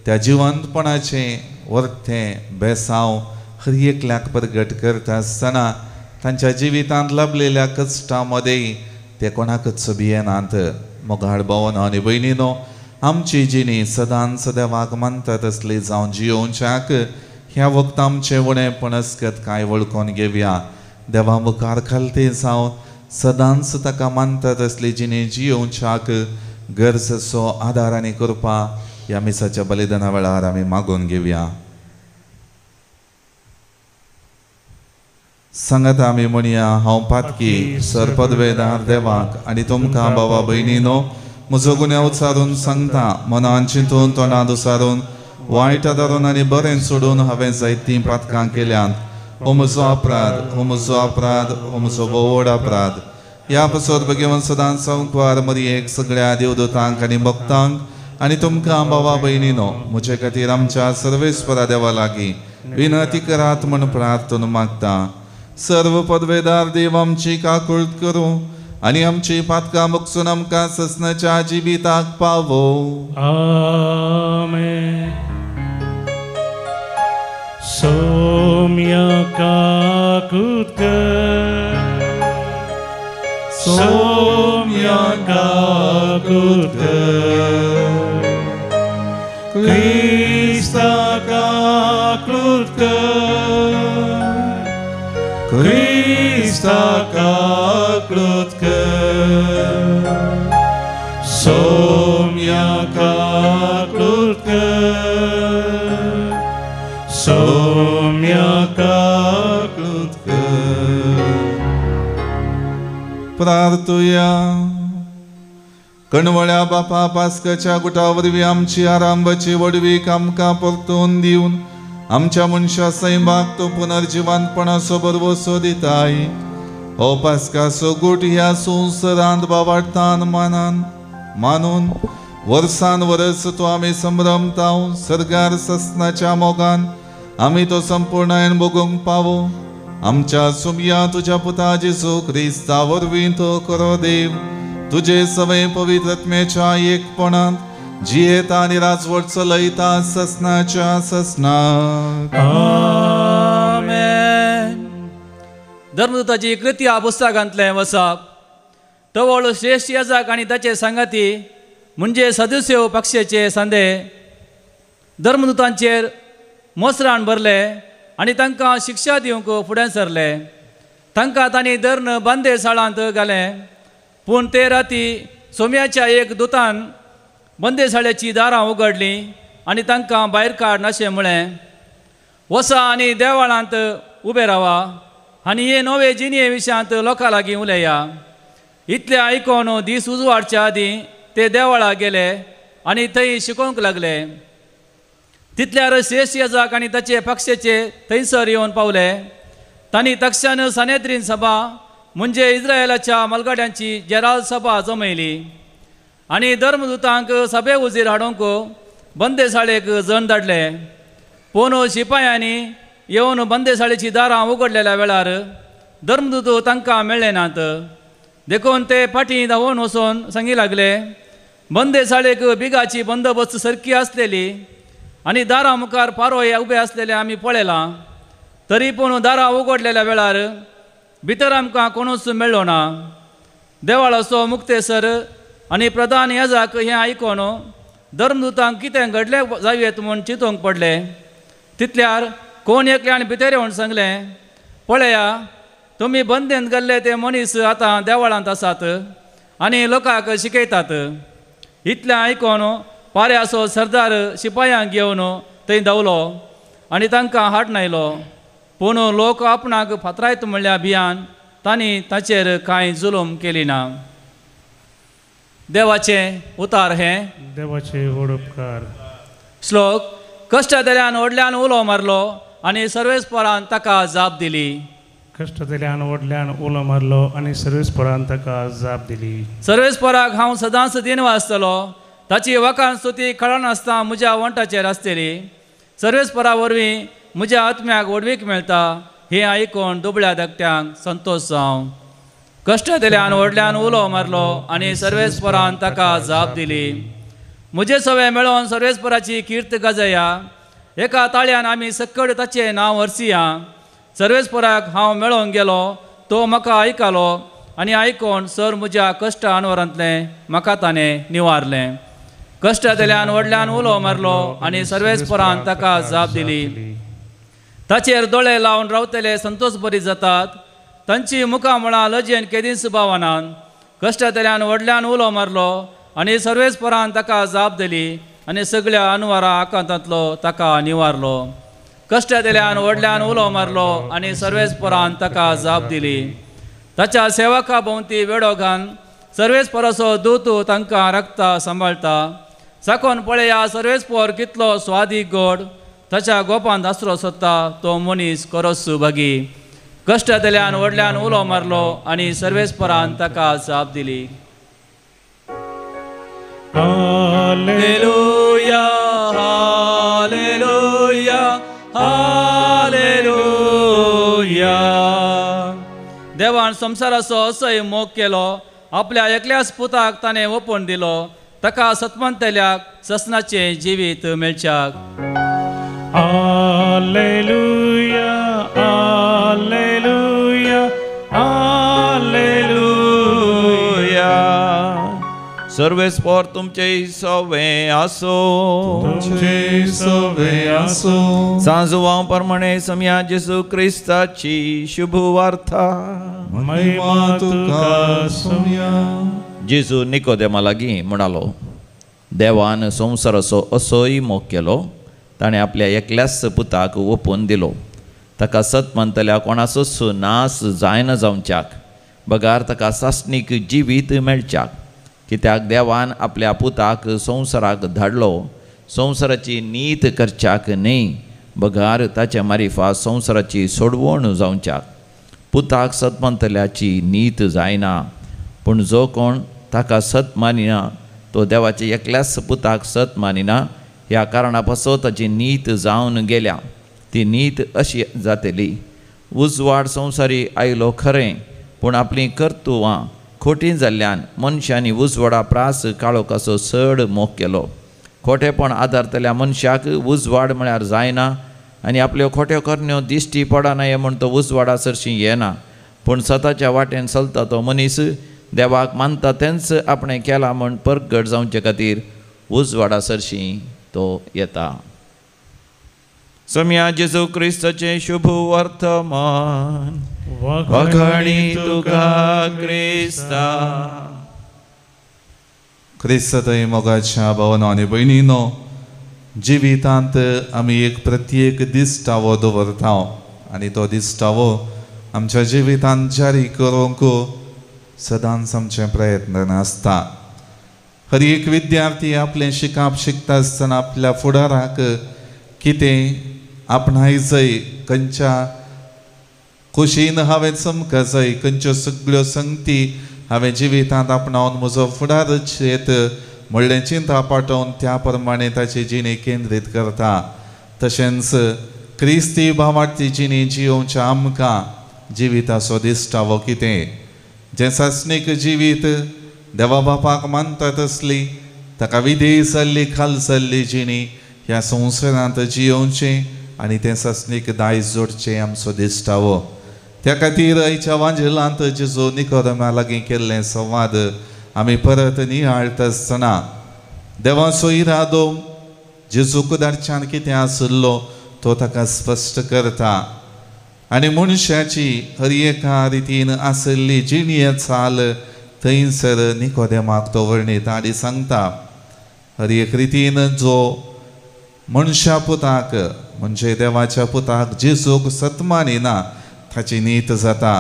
त्या जिवंतपणाचें वर्तें बेसांव हर एकल्याक प्रगट करता आसतना तांच्या जिवितांत लाभलेल्या कश्टां मदें ते कोणाकच भियेनात. मोगाळ भावन आनी भयणीनो आमची जिणी सदांच देवाक मानता तसली जावन जियोवच्याक ह्या वखदां आमचें उणेंपण आसकत काय वळखून घेवया. देवा मुखार खालते जावन सदांच ताका मानता तसली जिणी जियोवच्याक गरजेचो आदार आनी कृपा ह्या मिसाच्या बलिदाना वेळार आमी मागून घेवया. सांगात आमी म्हणया हांव पातकी सरपदवेदार देवाक आनी तुमकां बाबा भयणीनो म्हजो गुन्या उचारून सांगता मनान चिंतून तोंडांत उसारून वायट धरून आनी बरें सोडून हांवें जायतीं पातकां केल्यांत. हो म्हजो अपराध, हो म्हजो अपराध, हो म्हजो व्हड अपराध. ह्या पसोर घेवन सदांच संकवार मरयेक सगळ्या देवदूतांक आनी भक्तांक आनी तुमकां बाबा भयणीनो म्हजे खातीर आमच्या सर्वेस्परा देवा लागीं विनंती करात म्हूण प्रार्थना मागता. सर्व पदवेदार देव आमची काकूळट करूं आनी आमची पातकां मुगसून आमकां ससनाच्या जिविताक पावो. आमेन. सोम्या काकूट कर, सोम्या काकूट कर, क्रिस्ता काकूट कर, Krista kaklot कर, सोम्या काकूट कर, सोम्या काकूट कर. प्रार्थुया. कणवळ्या बापा पास्काच्या गुटावरवी आमची आरांबाची वडवीक आमकां परतून दिवन आमच्या मनशा सैमाक तो पुनर्जिवंतपणा बरोबर सोदिताय. हो पास्काचो गुट ह्या संवसारांत बाबार्थान मानून वर्सान वर्स तो आमी संभ्रमताव सर्गार ससनाच्या मोगान आमी तो संपूर्णायन भोगूंक पावो. आमच्या सुमया तुज्या पुता जेजू ख्रिस्ता वरवीं तो करो देव तुजे सवय पवित्र आत्म्याच्या एकपणांत जियेता आनी राजवट चलयता ससनाच्या ससनाक. आमेन. धर्मदूताची कृती ह्या पुस्तकांतलें वचप. टवळ श्रेष्ठ याजक आनी ताचे संगाती म्हणजे सदुसेव पक्षाचे संदे धर्मदुतांचेर मोसरान भरले आनी तांकां शिक्षा दिवंक फुडें सरले. तांकां तांणी धर्ण बांदे साळांत घालें. पूण ते राती सोम्याच्या एक दुतान बंदेसाळ्याची दारां उगडलीं आनी तांकां भायर काड नाशें म्हळें. वसा आनी देवाळांत उबे रावा आनी हे नवे जिणे विशयांत लोकां लागीं उलया. इतलें आयकोन दीस उजवाडच्या आदीं ते देवाळा गेले आनी थंय शिकोवंक लागले. तितल्यार शेष याजक आनी ताचे पक्षाचे थंयसर येवन पावले. तांणी तक्षान सानेद्रीन सभा म्हणजे इस्रायेलाच्या मलगड्यांची जेराल सभा जमयली आनी धर्मदुतांक सभे उजीर हाडूंक बंदेसाळेक जण धाडले. पूण शिपायांनी येवन बंदेसाळेची दारां उगडलेल्या वेळार धर्मदूत तांकां मेळ्ळे नात. देखून ते फाटीं धांवून वचून सांगी लागले. बंदेसाळेक बिगाची बंदोबस्त सारकी आसलेली आनी दारां मुखार पारोय उबे आसलेले आमी पळयलां. तरी पूण दारां उगडलेल्या वेळार भितर आमकां कोणूच मेळ्ळो ना. देवाळाचो मुक्तेसर आनी प्रधान याजक हें आयकोन धर्मदुतांक कितें घडलें जावेत म्हूण चिंतूंक पडले. तितल्यार कोण एकल्यान भितर येवन सांगलें, पळया तुमी बंदेंत गेल्ले ते मनीस आतां देवाळांत आसात आनी लोकांक शिकयतात. इतलें आयकोन पाऱ्याचो सरदार शिपायांक घेवन थंय धांवलो आनी तांकां हाडून आयलो. पूण लोक आपणाक फातरायत म्हणल्या भियान तांणी ताचेर कांय जुलूम केली ना. देवाचें उतार हें. देवाचे व्हड उपकार. श्लोक. कश्टांतल्यान व्हडल्यान उलो मारलो आनी सर्वेस्परान ताका जाप दिली. कश्टांतल्यान व्हडल्यान उलो मारलो आनी सर्वेस्परान ताका जाप दिली. सर्वेस्पराक हांव सदांच दिनवा आसतलो. ताची वखाण स्तुती कळनासतना म्हज्या वंटाचेर आसतली. सर्वेस्परा वरवीं म्हज्या आत्म्याक वडवीक मेळटा. हें आयकोन दुबळ्या धाकट्यांक संतोश जावं. कश्टांतल्यान व्हडल्यान उलो मारलो आनी सर्वेस्परान ताका जाप दिली. म्हजे सवे मेळोन सर्वेस्पराची किर्त गाजया. एका ताळ्यान आमी सक्कड ताचें नांव हरसिया. सर्वेस्पराक हांव मेळोंक गेलो, तो म्हाका आयकलो आनी आयकोन सर म्हज्या कश्ट अनवरांतलें म्हाका ताणें निवारलें. कश्टांतल्यान व्हडल्यान उलो मारलो आनी सर्वेस्परान ताका जाप दिली. ताचेर दोळे लावन रावतले संतोश बरी जातात. तांची मुखां म्हळां लजेन केदीस भावनान. कश्टांतल्यान व्हडल्यान उलो मारलो आनी सर्वेस्परान ताका जाप दिली आनी सगळ्या अनवरां आकांतांतलो ताका निवारलो. कश्टांतल्यान व्हडल्यान उलो मारलो आनी सर्वेस्परान ताका जाप दिली. ताच्या सेवका भोंवती वेडो घान सर्वेस्पराचो दूत तांकां राखता सांबाळटा. साकोन पळया सर्वेस्पर कितलो स्वादीक गोड. ताच्या गोपांत आसरो सोदता तो मनीस खरोच सुभागी. कश्टांतल्यान व्हडल्यान उलो मारलो आनी सर्वेस्परान ताका जाप दिली. Hallelujah hallelujah hallelujah. देवान संवसाराचो असोय मोग केलो. आपल्या एकल्याच पुताक ताणें ओपून दिलो. ताका सतमंतल्याक ससनाचें जिवीत मेळच्याक. Hallelujah hallelujah hallelujah. सर्वेस्पर तुमचे सवे आसो. तुमचे सवे आसो. सांजवां प्रमाणे सम्या जेसू क्रिस्ताची शुभ वार्ता. महिमा तुका सम्या. जेजू निकोदेमा लागीं म्हणालो, देवान संवसाराचो असोय मोग केलो. ताणें आपल्या एकल्याच पुताक ओपून दिलो. ताका सतमंतल्या कोणाचोच नास जायना जावच्याक, बगार ताका सासणीक जिवीत मेळच्याक. कित्याक देवान आपल्या पुताक संवसाराक धाडलो संवसाराची नीत करच्याक न्ही, बगार ताच्या मारिफा संवसाराची सोडवण जावच्याक. पुताक सतमंतल्याची नीत जायना, पूण जो कोण ताका सत मानिना तो देवाच्या एकल्याच पुताक सत मानिना. ह्या कारणा पासो ताची नीत जावन गेल्या. ती नीत अशी जातली, उजवाड संवसारी आयलो खरें, पूण आपली कर्तुवां खोटी जाल्ल्यान मनशांनी उजवाडा प्रास काळोखाचो चड मोग केलो. खोटेपण आदारतल्या मनशाक उजवाड म्हळ्यार जायना आनी आपल्यो खोट्यो करण्यो दिश्टी पडनाय म्हूण तो उजवाडा सरशी येना. पूण स्वताच्या वाटेन चलता तो मनीस देवाक मानता तेंच आपणें केलां म्हूण परगट जावचे खातीर उजवाडा सरशी तो येता. सोम्या जेजू क्रिस्ताचे शुभ वर्तमान वखणी तुका क्रिस्ता. क्रिस्तय मोगाच्या भावांनो आनी भयणींनो, जिवितांत आमी एक प्रत्येक दिश्टावो दवरता आनी तो दिश्टावो आमच्या जिवितांत जारी करूंक सदांच आमचे प्रयत्न आसता. हर एक विद्यार्थी आपले शिकप शिकता आसतना आपल्या फुडाराक कितें आपणायचंय, खंयच्या खोशेन हांवें चमकचंय, खंयच्यो सगळ्यो संगती हांवें जिवितांत आपणावन म्हजो फुडार म्हणलें चिंता पाठोवन त्या प्रमाणे ताची जिणे केंद्रीत करता. तशेंच क्रिस्ती भावार्थी जिणे जियोवचें आमकां जिविताचो दिश्टावो कितें. जें सासणीक जिवीत देवा बापाक मानता तसली ताका विधेय जाल्ली खाल जाल्ली जिणी ह्या संवसारांत जियोवचें आनी तें सासणीक दायज जोडचें आमचो दिश्टावो. त्या खातीर आयच्या वांजेलांत जेजू निकोदेमा लागीं केल्लें संवाद आमी परत नियाळटा आसतना देवाचो इरादो जेजूक धाडच्यान कितें आसलो तो ताका स्पश्ट करता आनी मनशाची हर एका रितीन आसली जिणीय चाल थंयसर निकोदेमाक तो वर्णिता आनी सांगता. हर एक रितीन जो मनशा पुताक म्हणजे देवाच्या पुताक जेजूक सतमानिना ताची नीत जाता.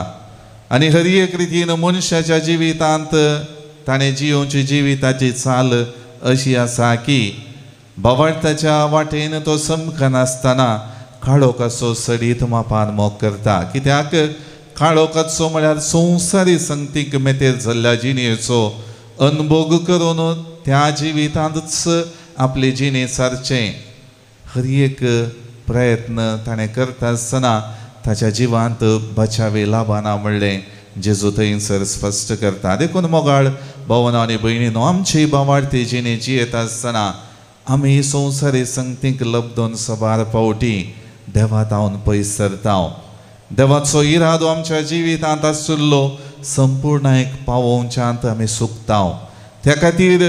आनी हर एक रितीन मनशाच्या जिवितांत ताणें जियोवची जिविताची चाल अशी आसा की भावार्थाच्या वाटेन तो समखनासतना काळोखाचो सडीत मापान मोग करता. कित्याक काळोखाचो म्हळ्यार संवसारी संगतीक मेतेर जाल्ल्या जिणेचो अनुभव करून त्या जिवितांतच आपली जिणे सारचें हर एक प्रयत्न ताणें करता आसतना ताच्या जिवांत बचावे लाभना म्हणलें जेजू थंयसर स्पश्ट करता. देखून मोगाळ भावांनो आनी भयणींनो, आमची भावार्थी जिणे जियेता आसतना आमी संवसारी संगतीक लबदोन सबार पावटी देवातावन पयस सरता. देवाचो इरादो आमच्या जिवितांत आसुल्लो संपूर्णायक पावोवच्यांत आमी सुकता. त्या खातीर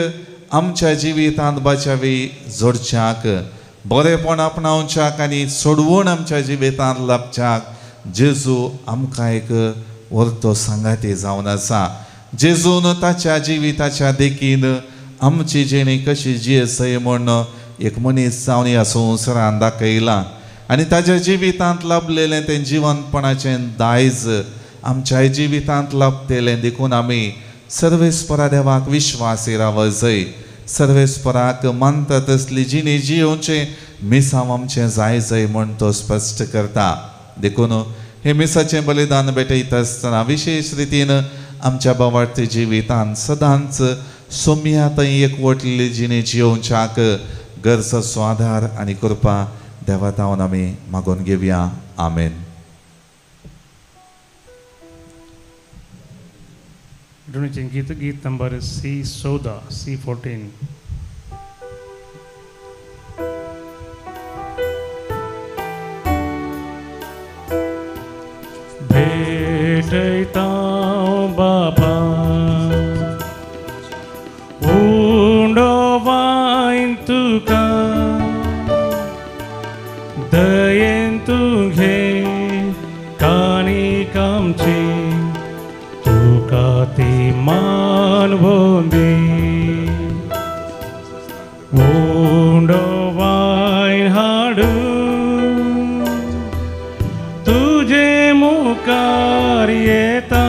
आमच्या जिवितांत बचावी जोडच्याक बरेपण आपणावच्याक आनी सोडवून आमच्या जिवितांत लाभच्याक जेजू आमकां एक व्हरतो सांगाती जावन आसा. जेजून ताच्या जिविताच्या देखीन आमची जिणी कशी जियेसय म्हूण एक मनीस जावन ह्या संवसारांत दाखयलां आनी ताच्या जिवितांत लाभलेलें तें जिवंतपणाचें दायज आमच्या जिवितांत लाभतेलें देखून आमी सर्वेस्परा देवाक विश्वासी राव जाय. सर्वेस्पराक मानता तसली जिणी जियोवचें मिसांव आमचें जाय जाय म्हूण तो स्पश्ट करता. देखून हे मिसाचें बलिदान भेटयता आसतना विशेश रितीन आमच्या भावार्थी जिवितांत सदांच सोम्या थंय एकवटली जिणे जियोवच्याक गरजेचो आधार आनी कृपा देवातावन आमी मागून घेवया. आमेन. गीत नंबर C14 C14. भेटैता बापा उंडोवाइन तुका दयेन तू घे काणी कामची तुका ती मानवोंदी उंडोवाइन हाडू तुझे मुखार येता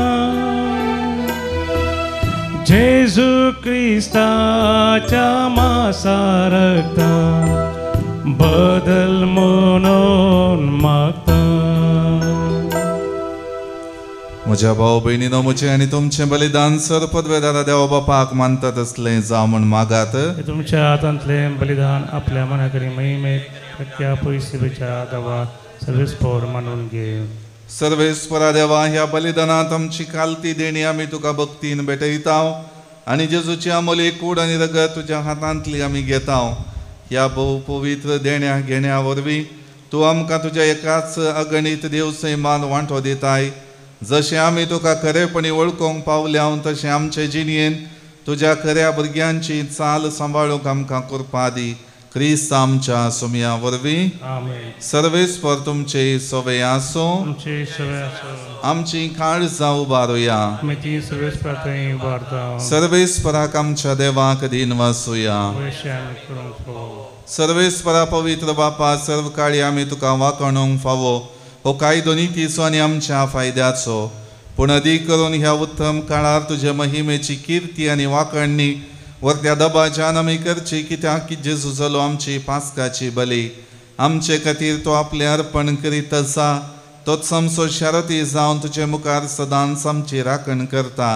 जेजू क्रिस्ताच्या मासा रक्ता बदल म्हणून मागता. म्हज्या भाव भयणीनो, म्हजें आनी तुमचें बलिदान सर पदवेदारा देवा बापाक मानता तसलें जावं म्हूण मागात. तुमच्या हातांतलें बलिदान आपल्या मनाकरी महिमेक प्रत्या पयसुबेच्या देवा सर्वेस्पर मानून घे. सर्वेस्परा देवा, ह्या बलिदानांत आमची कालती देणी आमी तुका भक्तीन भेटयता आनी जेजूची अमोली कूड आनी रगत तुज्या हातांतली आमी घेता. ह्या भोव पवित्र देण्या घेण्या वरवीं तूं आमकां तुज्या एकाच अगणीत देवसैमान वांटो दिताय. जशें आमी तुका खरेपणी वळखूंक पावल्या तशें आमचे जिणयेन तुज्या खऱ्या भुरग्यांची चाल सांबाळूंक आमकां कृपा दी. क्रिस्त आमच्या सुमया वरवीं आमेन. सर्वेस्पर तुमचे सवे आसो. तुमचे सगळे असो आमची काळजां उबारुया. आमी ती सर्वेस प्रार्थना उबारता. सर्वेस्पराक आमच्या देवाक दिन वासुया. वैश्य आमी करूंक फोव. सर्वेस्परा पवित्र बापा सर्व काळी आमी तुका वाकणूंक फावो हो कायदो नितीचो आनी आमच्या फायद्याचो. पूण अदीक करून ह्या उत्तम काळार तुजे महिमेची कीर्ती आनी वाकणणी वरत्या दबाच्यान आमी करची, कित्याक की जेजू जालो आमची पास्काची बली. आमचे खातीर तो आपले अर्पण करीत आसा. तोच आमचो शारती जावन तुजे मुखार सदांच आमची राखण करता.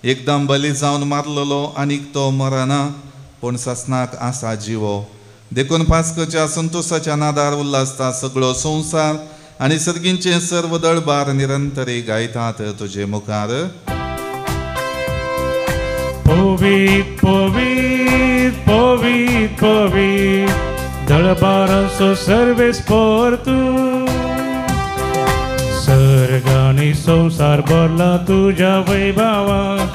एकदम बली जावन मारलेलो आनीक तो मरना, पूण ससनाक आसा जिवो. देखून पास्काच्या संतोषाच्या नादार उल्हासता सगळो संवसार आनी सर्गींचे सर्व दळबार निरंतरी गायतात तुजे मुखार. पवित्र पवित्र पवित्र पवित्र दळबारांचो सर्वेस्पर तूं. सर्ग आनी संवसार भरला तुज्या वैभवान.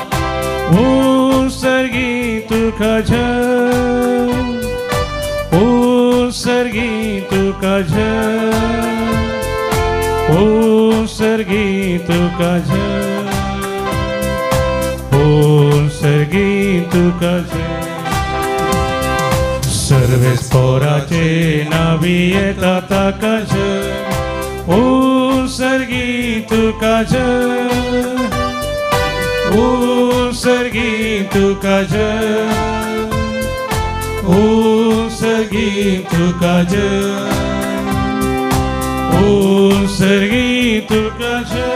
सर्गी तुका जय. सर्गी तुका जय. सर्गी तुका जय. सर्गी तुका जय. सर्वेस्पराचे नावी येता ताका जय. सर्गी तुका जय. सर्गी तुका जय. सर्गी तुका जय. सर्गी तुका जय.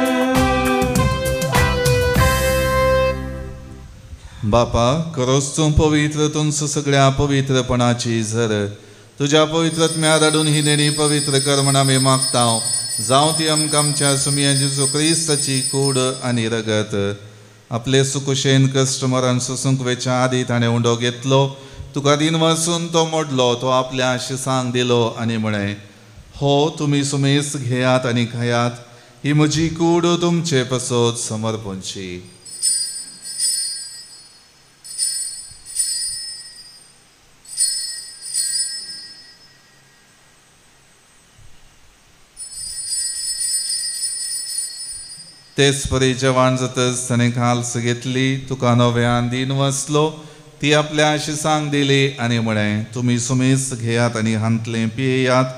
बापा करोस तूं पवित्र तुमचो सगळ्या पवित्रपणाची झर. तुज्या पवित्रत्म्या धाडून ही देणी पवित्र कर म्हण आमी मागतां. जावं ती आमकां आमच्या सुमया जेजू क्रिस्ताची कूड आनी रगत. आपले सुकुशेन कश्ट मरण सुसूंक वेच्या आदी ताणें उंडो घेतलो. तुका दिन वाचून तो मोडलो. तो आपल्या शिसांक दिलो आनी म्हळें, हो तुमी सुमेस घेयात आनी खायात. ही म्हजी कूड तुमचे पसोत समर्पणची. तेच परी जेवण जातच ताणें खालस घेतली. तुका नव्यान दिन वाचलो. ती आपल्या शिसांक दिली आनी म्हळें, तुमी सुमेस घेयात आनी हांतले पियेयात.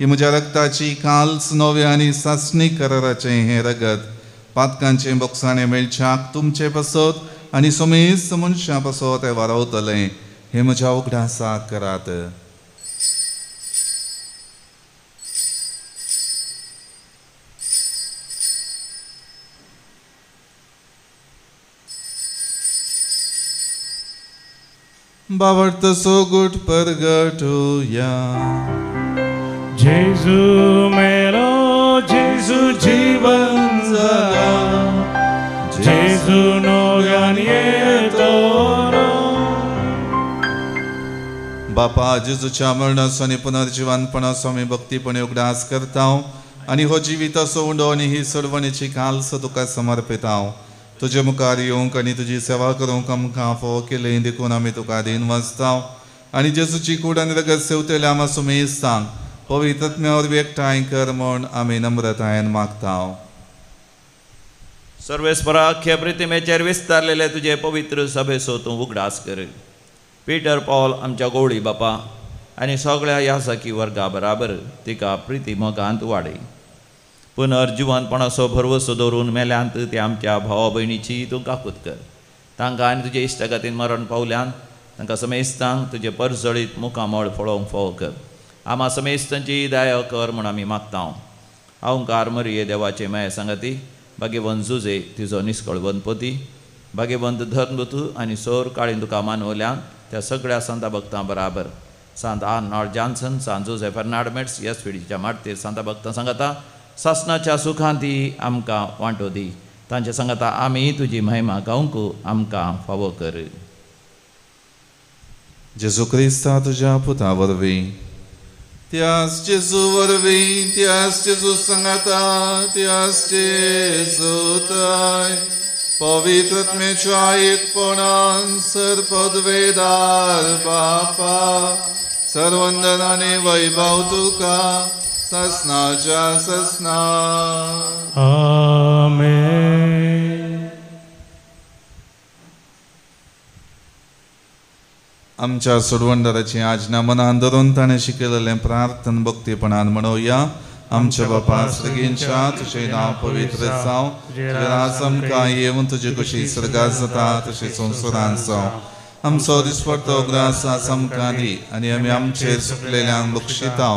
ही म्हज्या रक्ताची काल्स नवे आनी सासणी कराराचें हें रगत. पातकांचें बोगसाणें मेळच्याक तुमचे पसत आनी सुमेस मनशां पसत हें वारवतलें. हें म्हज्या उगडासाक करात. बावडतसो गुट परगटुया. जेजू मेलो जेजू जीवन जागा. जेजू नव्यान येतलो. बापा जेजूच्या मरणाचो आनी पुनर्जिवानपणाचो आमी भक्तीपणे उगडास करता आनी हो जिविताचो उंडो आनी ही सोडवणेची काल्स तुका समर्पिता. तुजे मुखार येवंक आनी तुजी सेवा करूंक आमकां फोव केलें देखून आमी तुका दिन वाचता आनी जेजूची कूड आनी रगत सेवतले आमी सुमेज सांग. पवित्रत्म्या वरवीं एकठांय कर म्हूण आमी नम्रतायेन मागता. सर्वेस्पराख्य प्रतिमेचेर विस्तारलेले तुजे पवित्र सभेचो तूं उगडास कर. पिटर पॉल आमच्या गवळी बापा आनी सगळ्या यासाकी वर्गा बराबर तिका प्रिती मोगांत वाडय. पुनर्जिवनपणाचो भरवसो दवरून मेल्यांत ते आमच्या भावा भयणीची तूं काकूत कर. तांकां आनी तुजे इश्टगतीन मरण पावल्यान तांकां समेस्तांक तुजे परजळीत मुखामळ पळोवंक फावो कर. आमा समेस्तांची दया कर म्हूण आमी मागता. अवंकार मरिये देवाचे माये सांगाती, भाग्यवंत जुजे तिजो निश्कळवंत पती, भाग्यवंत धर्मदूत आनी सोर काळीन तुका मानवल्यान त्या सगळ्या संता भक्तां बराबर सांत आर्नॉल्ड जॉन्सन, सांत जोसेफ फर्नांडमेट्स ह्या स्विडीच्या मारतेर संता भक्तां सांगाता सासणाच्या सुखांती आमकां वांटो दी. तांच्या सांगाता आमी तुजी महिमा गावंक आमकां फावो कर. जेजू क्रिस्ता तुज्या पुता वरवीं, त्याच जेजू वरवीं, त्याच जेजू सांगाता, त्याच जेजूताय पवित्रत्मेच्या एकपणान सरपदवेदार बापा सर्वंदन आणि वैभव तुका ससनाच्या ससना. आमेन. आमच्या सोडवंडराची आज्ञा मनान धरून ताणें शिकयलेलें प्रार्थन भक्तीपणान म्हणोवया. आमच्या बापा सगळ्यांच्या तुझें नांव पवित्र जावं. तुजें राज आमकां येवं. तुजी कशी स्वर्गांत जाता तशी संवसारांत जावं. आमचो दिसपडटो ग्रास आमकां दी आनी आमी आमचेर चुकलेल्यांक बक्षिता.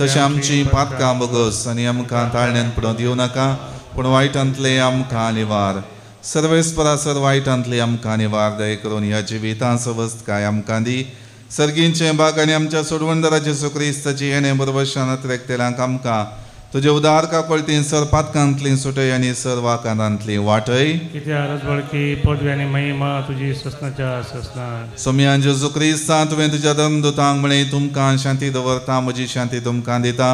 तशें आमची पातकां बगस आनी आमकां ताळण्यांत पडोवंक दिवं नाका पूण वायटांतले आमकां निवार. सर्वेस्परासर वायटांतली आमकां निवार दय करून ह्या जिवितां सवस्त आमकां दी. सर्गींचे भाग आनी आमच्या सोडवंडराचे सुक्रिस्ताची येणे बरोबरशान एकतेल्यांक आमकां तुजे उदार काकळटीन सर पातकांतली सुटय आनी सर वाकांतांतली वाटय. कित्याक रजबळकी पदवी आनी महिमा तुजी ससनाच्या ससना. सोम्यान जेजू क्रिस्ता तुवें तुज्या धर्मदुतांक म्हळें तुमकां शांती दवरता म्हजी शांती तुमकां दिता.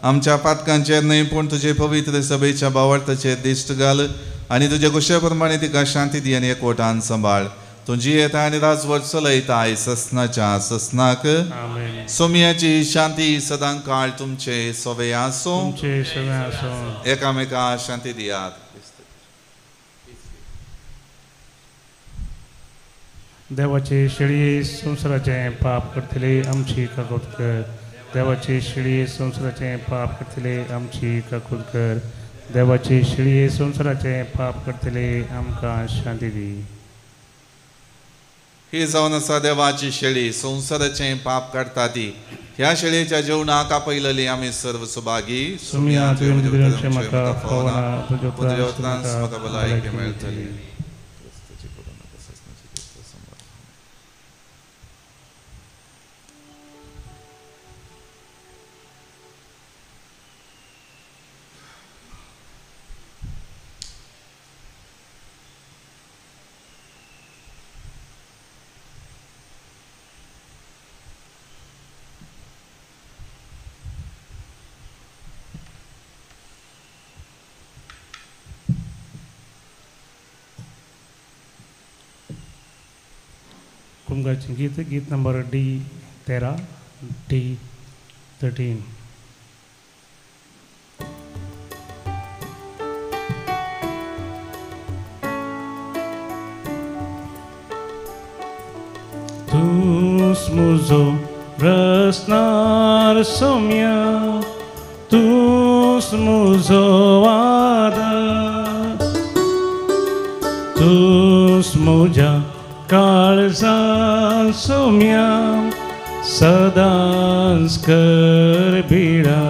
आमच्या पातकांचेर न्हय पूण तुजे पवित्र सभेच्या बावळताचेर दिश्ट घाल आनी तुजे कुशे प्रमाणे तिका शांती दी आनी एकवटान सांबाळ. तुजी येता आनी राजवट चलयताय ससनाच्या ससनाक. आमेन. सोम्याची शांती सदां काळ तुमचे सोवे आसूं. तुमचे सगळे आसूं. एकामेकां शांती दियात. देवाची शिळी संवसाराचें पाप करतली आमची काकूट कर. देवाची शिळी संवसाराचें पाप करतली आमची काकूट कर. देवाची शिळी संवसाराचें पाप करतली आमकां शांती दी. ही जावन आसा देवाची शेळी संवसाराचें पाप काडटा ती. ह्या शेळयेच्या जेवणाक आपयलेली आमी सर्व सुभागी. सुम्या तुवें म्हाका फोवना तुज्या उतरांत म्हाका भलायकी मेळटली. कुमगाची गीत गीत नंबर D13 D13. तूच म्हजो रसनार सोम्या तूच म्हजो वादा तूच म्हज्या काळजां सोम्या सदांच कर बिडा.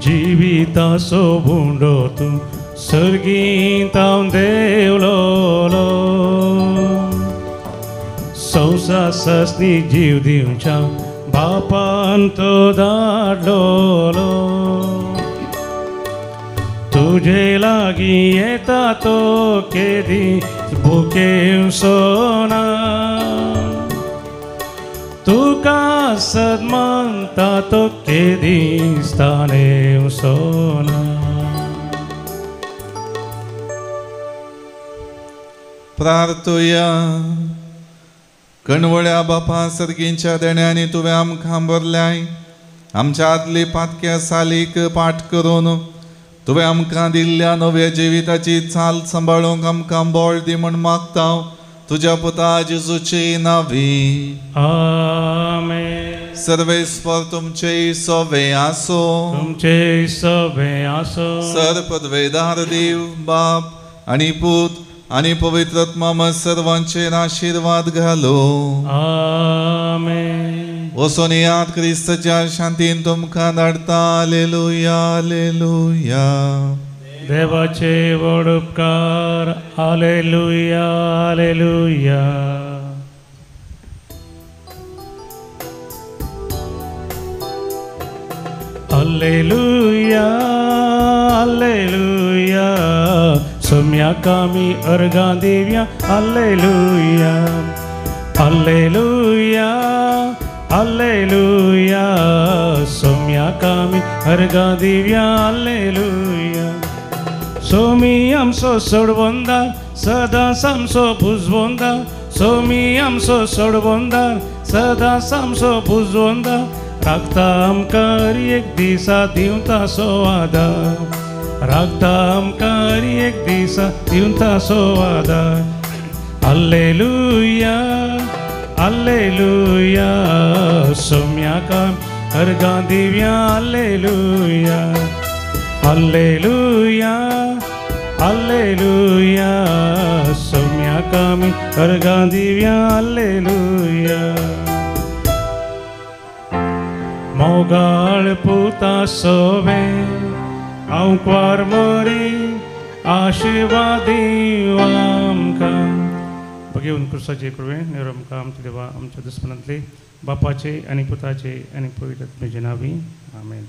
जिविताचो भुंडो तूं सर्गींत हांव देवलोलो. संवसार ससनी जीव दिवच्या बापान तो धाडलोलो. तुजे लागीं येता तो केदी भुकें सोना. तुका सद मानता तो केदी स्थाने सोना. प्रार्थुया. कणवळ्या बापा सर्गींच्या देण्यांनी तुवें आमकां भरल्याय. आमच्या आदली पातक्या सालीक पाठ करून तुवें आमकां दिल्ल्या नव्या जिविताची चाल सांबाळूंक आमकां बळ दी म्हण मागता तुज्या पुता जेजूची नांवी. आमेन. सर्वेस्पर तुमचे सोवे आसो. तुमचे सोवे आसो. सर पदवेदार देव बाप आनी पूत आनी पवित्रात्मा सर्वांचेर आशीर्वाद घालो. आमेन. वचून याद क्रिस्ताच्या शांतीन तुमकां धाडता. Hallelujah hallelujah. देवाचे व्हड उपकार. Hallelujah hallelujah. Hallelujah hallelujah. सोम्याक आमी अर्गां दिवया. Hallelujah hallelujah hallelujah. सोम्याक आमी अर्गां दिवया. हालेलुया सोमी आमचो सोडवंदार सदांच आमचो भुजवंदार सोमी आमचो सोडवंदार सदांच आमचो भुजवंदार राखता आमकां एक दिसा दिवता सो आदार राखता आमकां एक दिसा दिवता सो आदार Alleluia, Alleluia, सोम्याका अर्गां Divya Alleluia, Alleluia, Alleluia, सोम्याका मी अर्गां दिव्या Alleluia. मोगाळ पुता सोवे हांव क्वार मोरी आशिर्वादी आमकां घेऊन क्रुसाचे कृपे निरमका आमचे देवा आमच्या दुश्मनातले बापाचे आणि पुताचे आणि पवित्र आत्म्याचे नावी आमेन.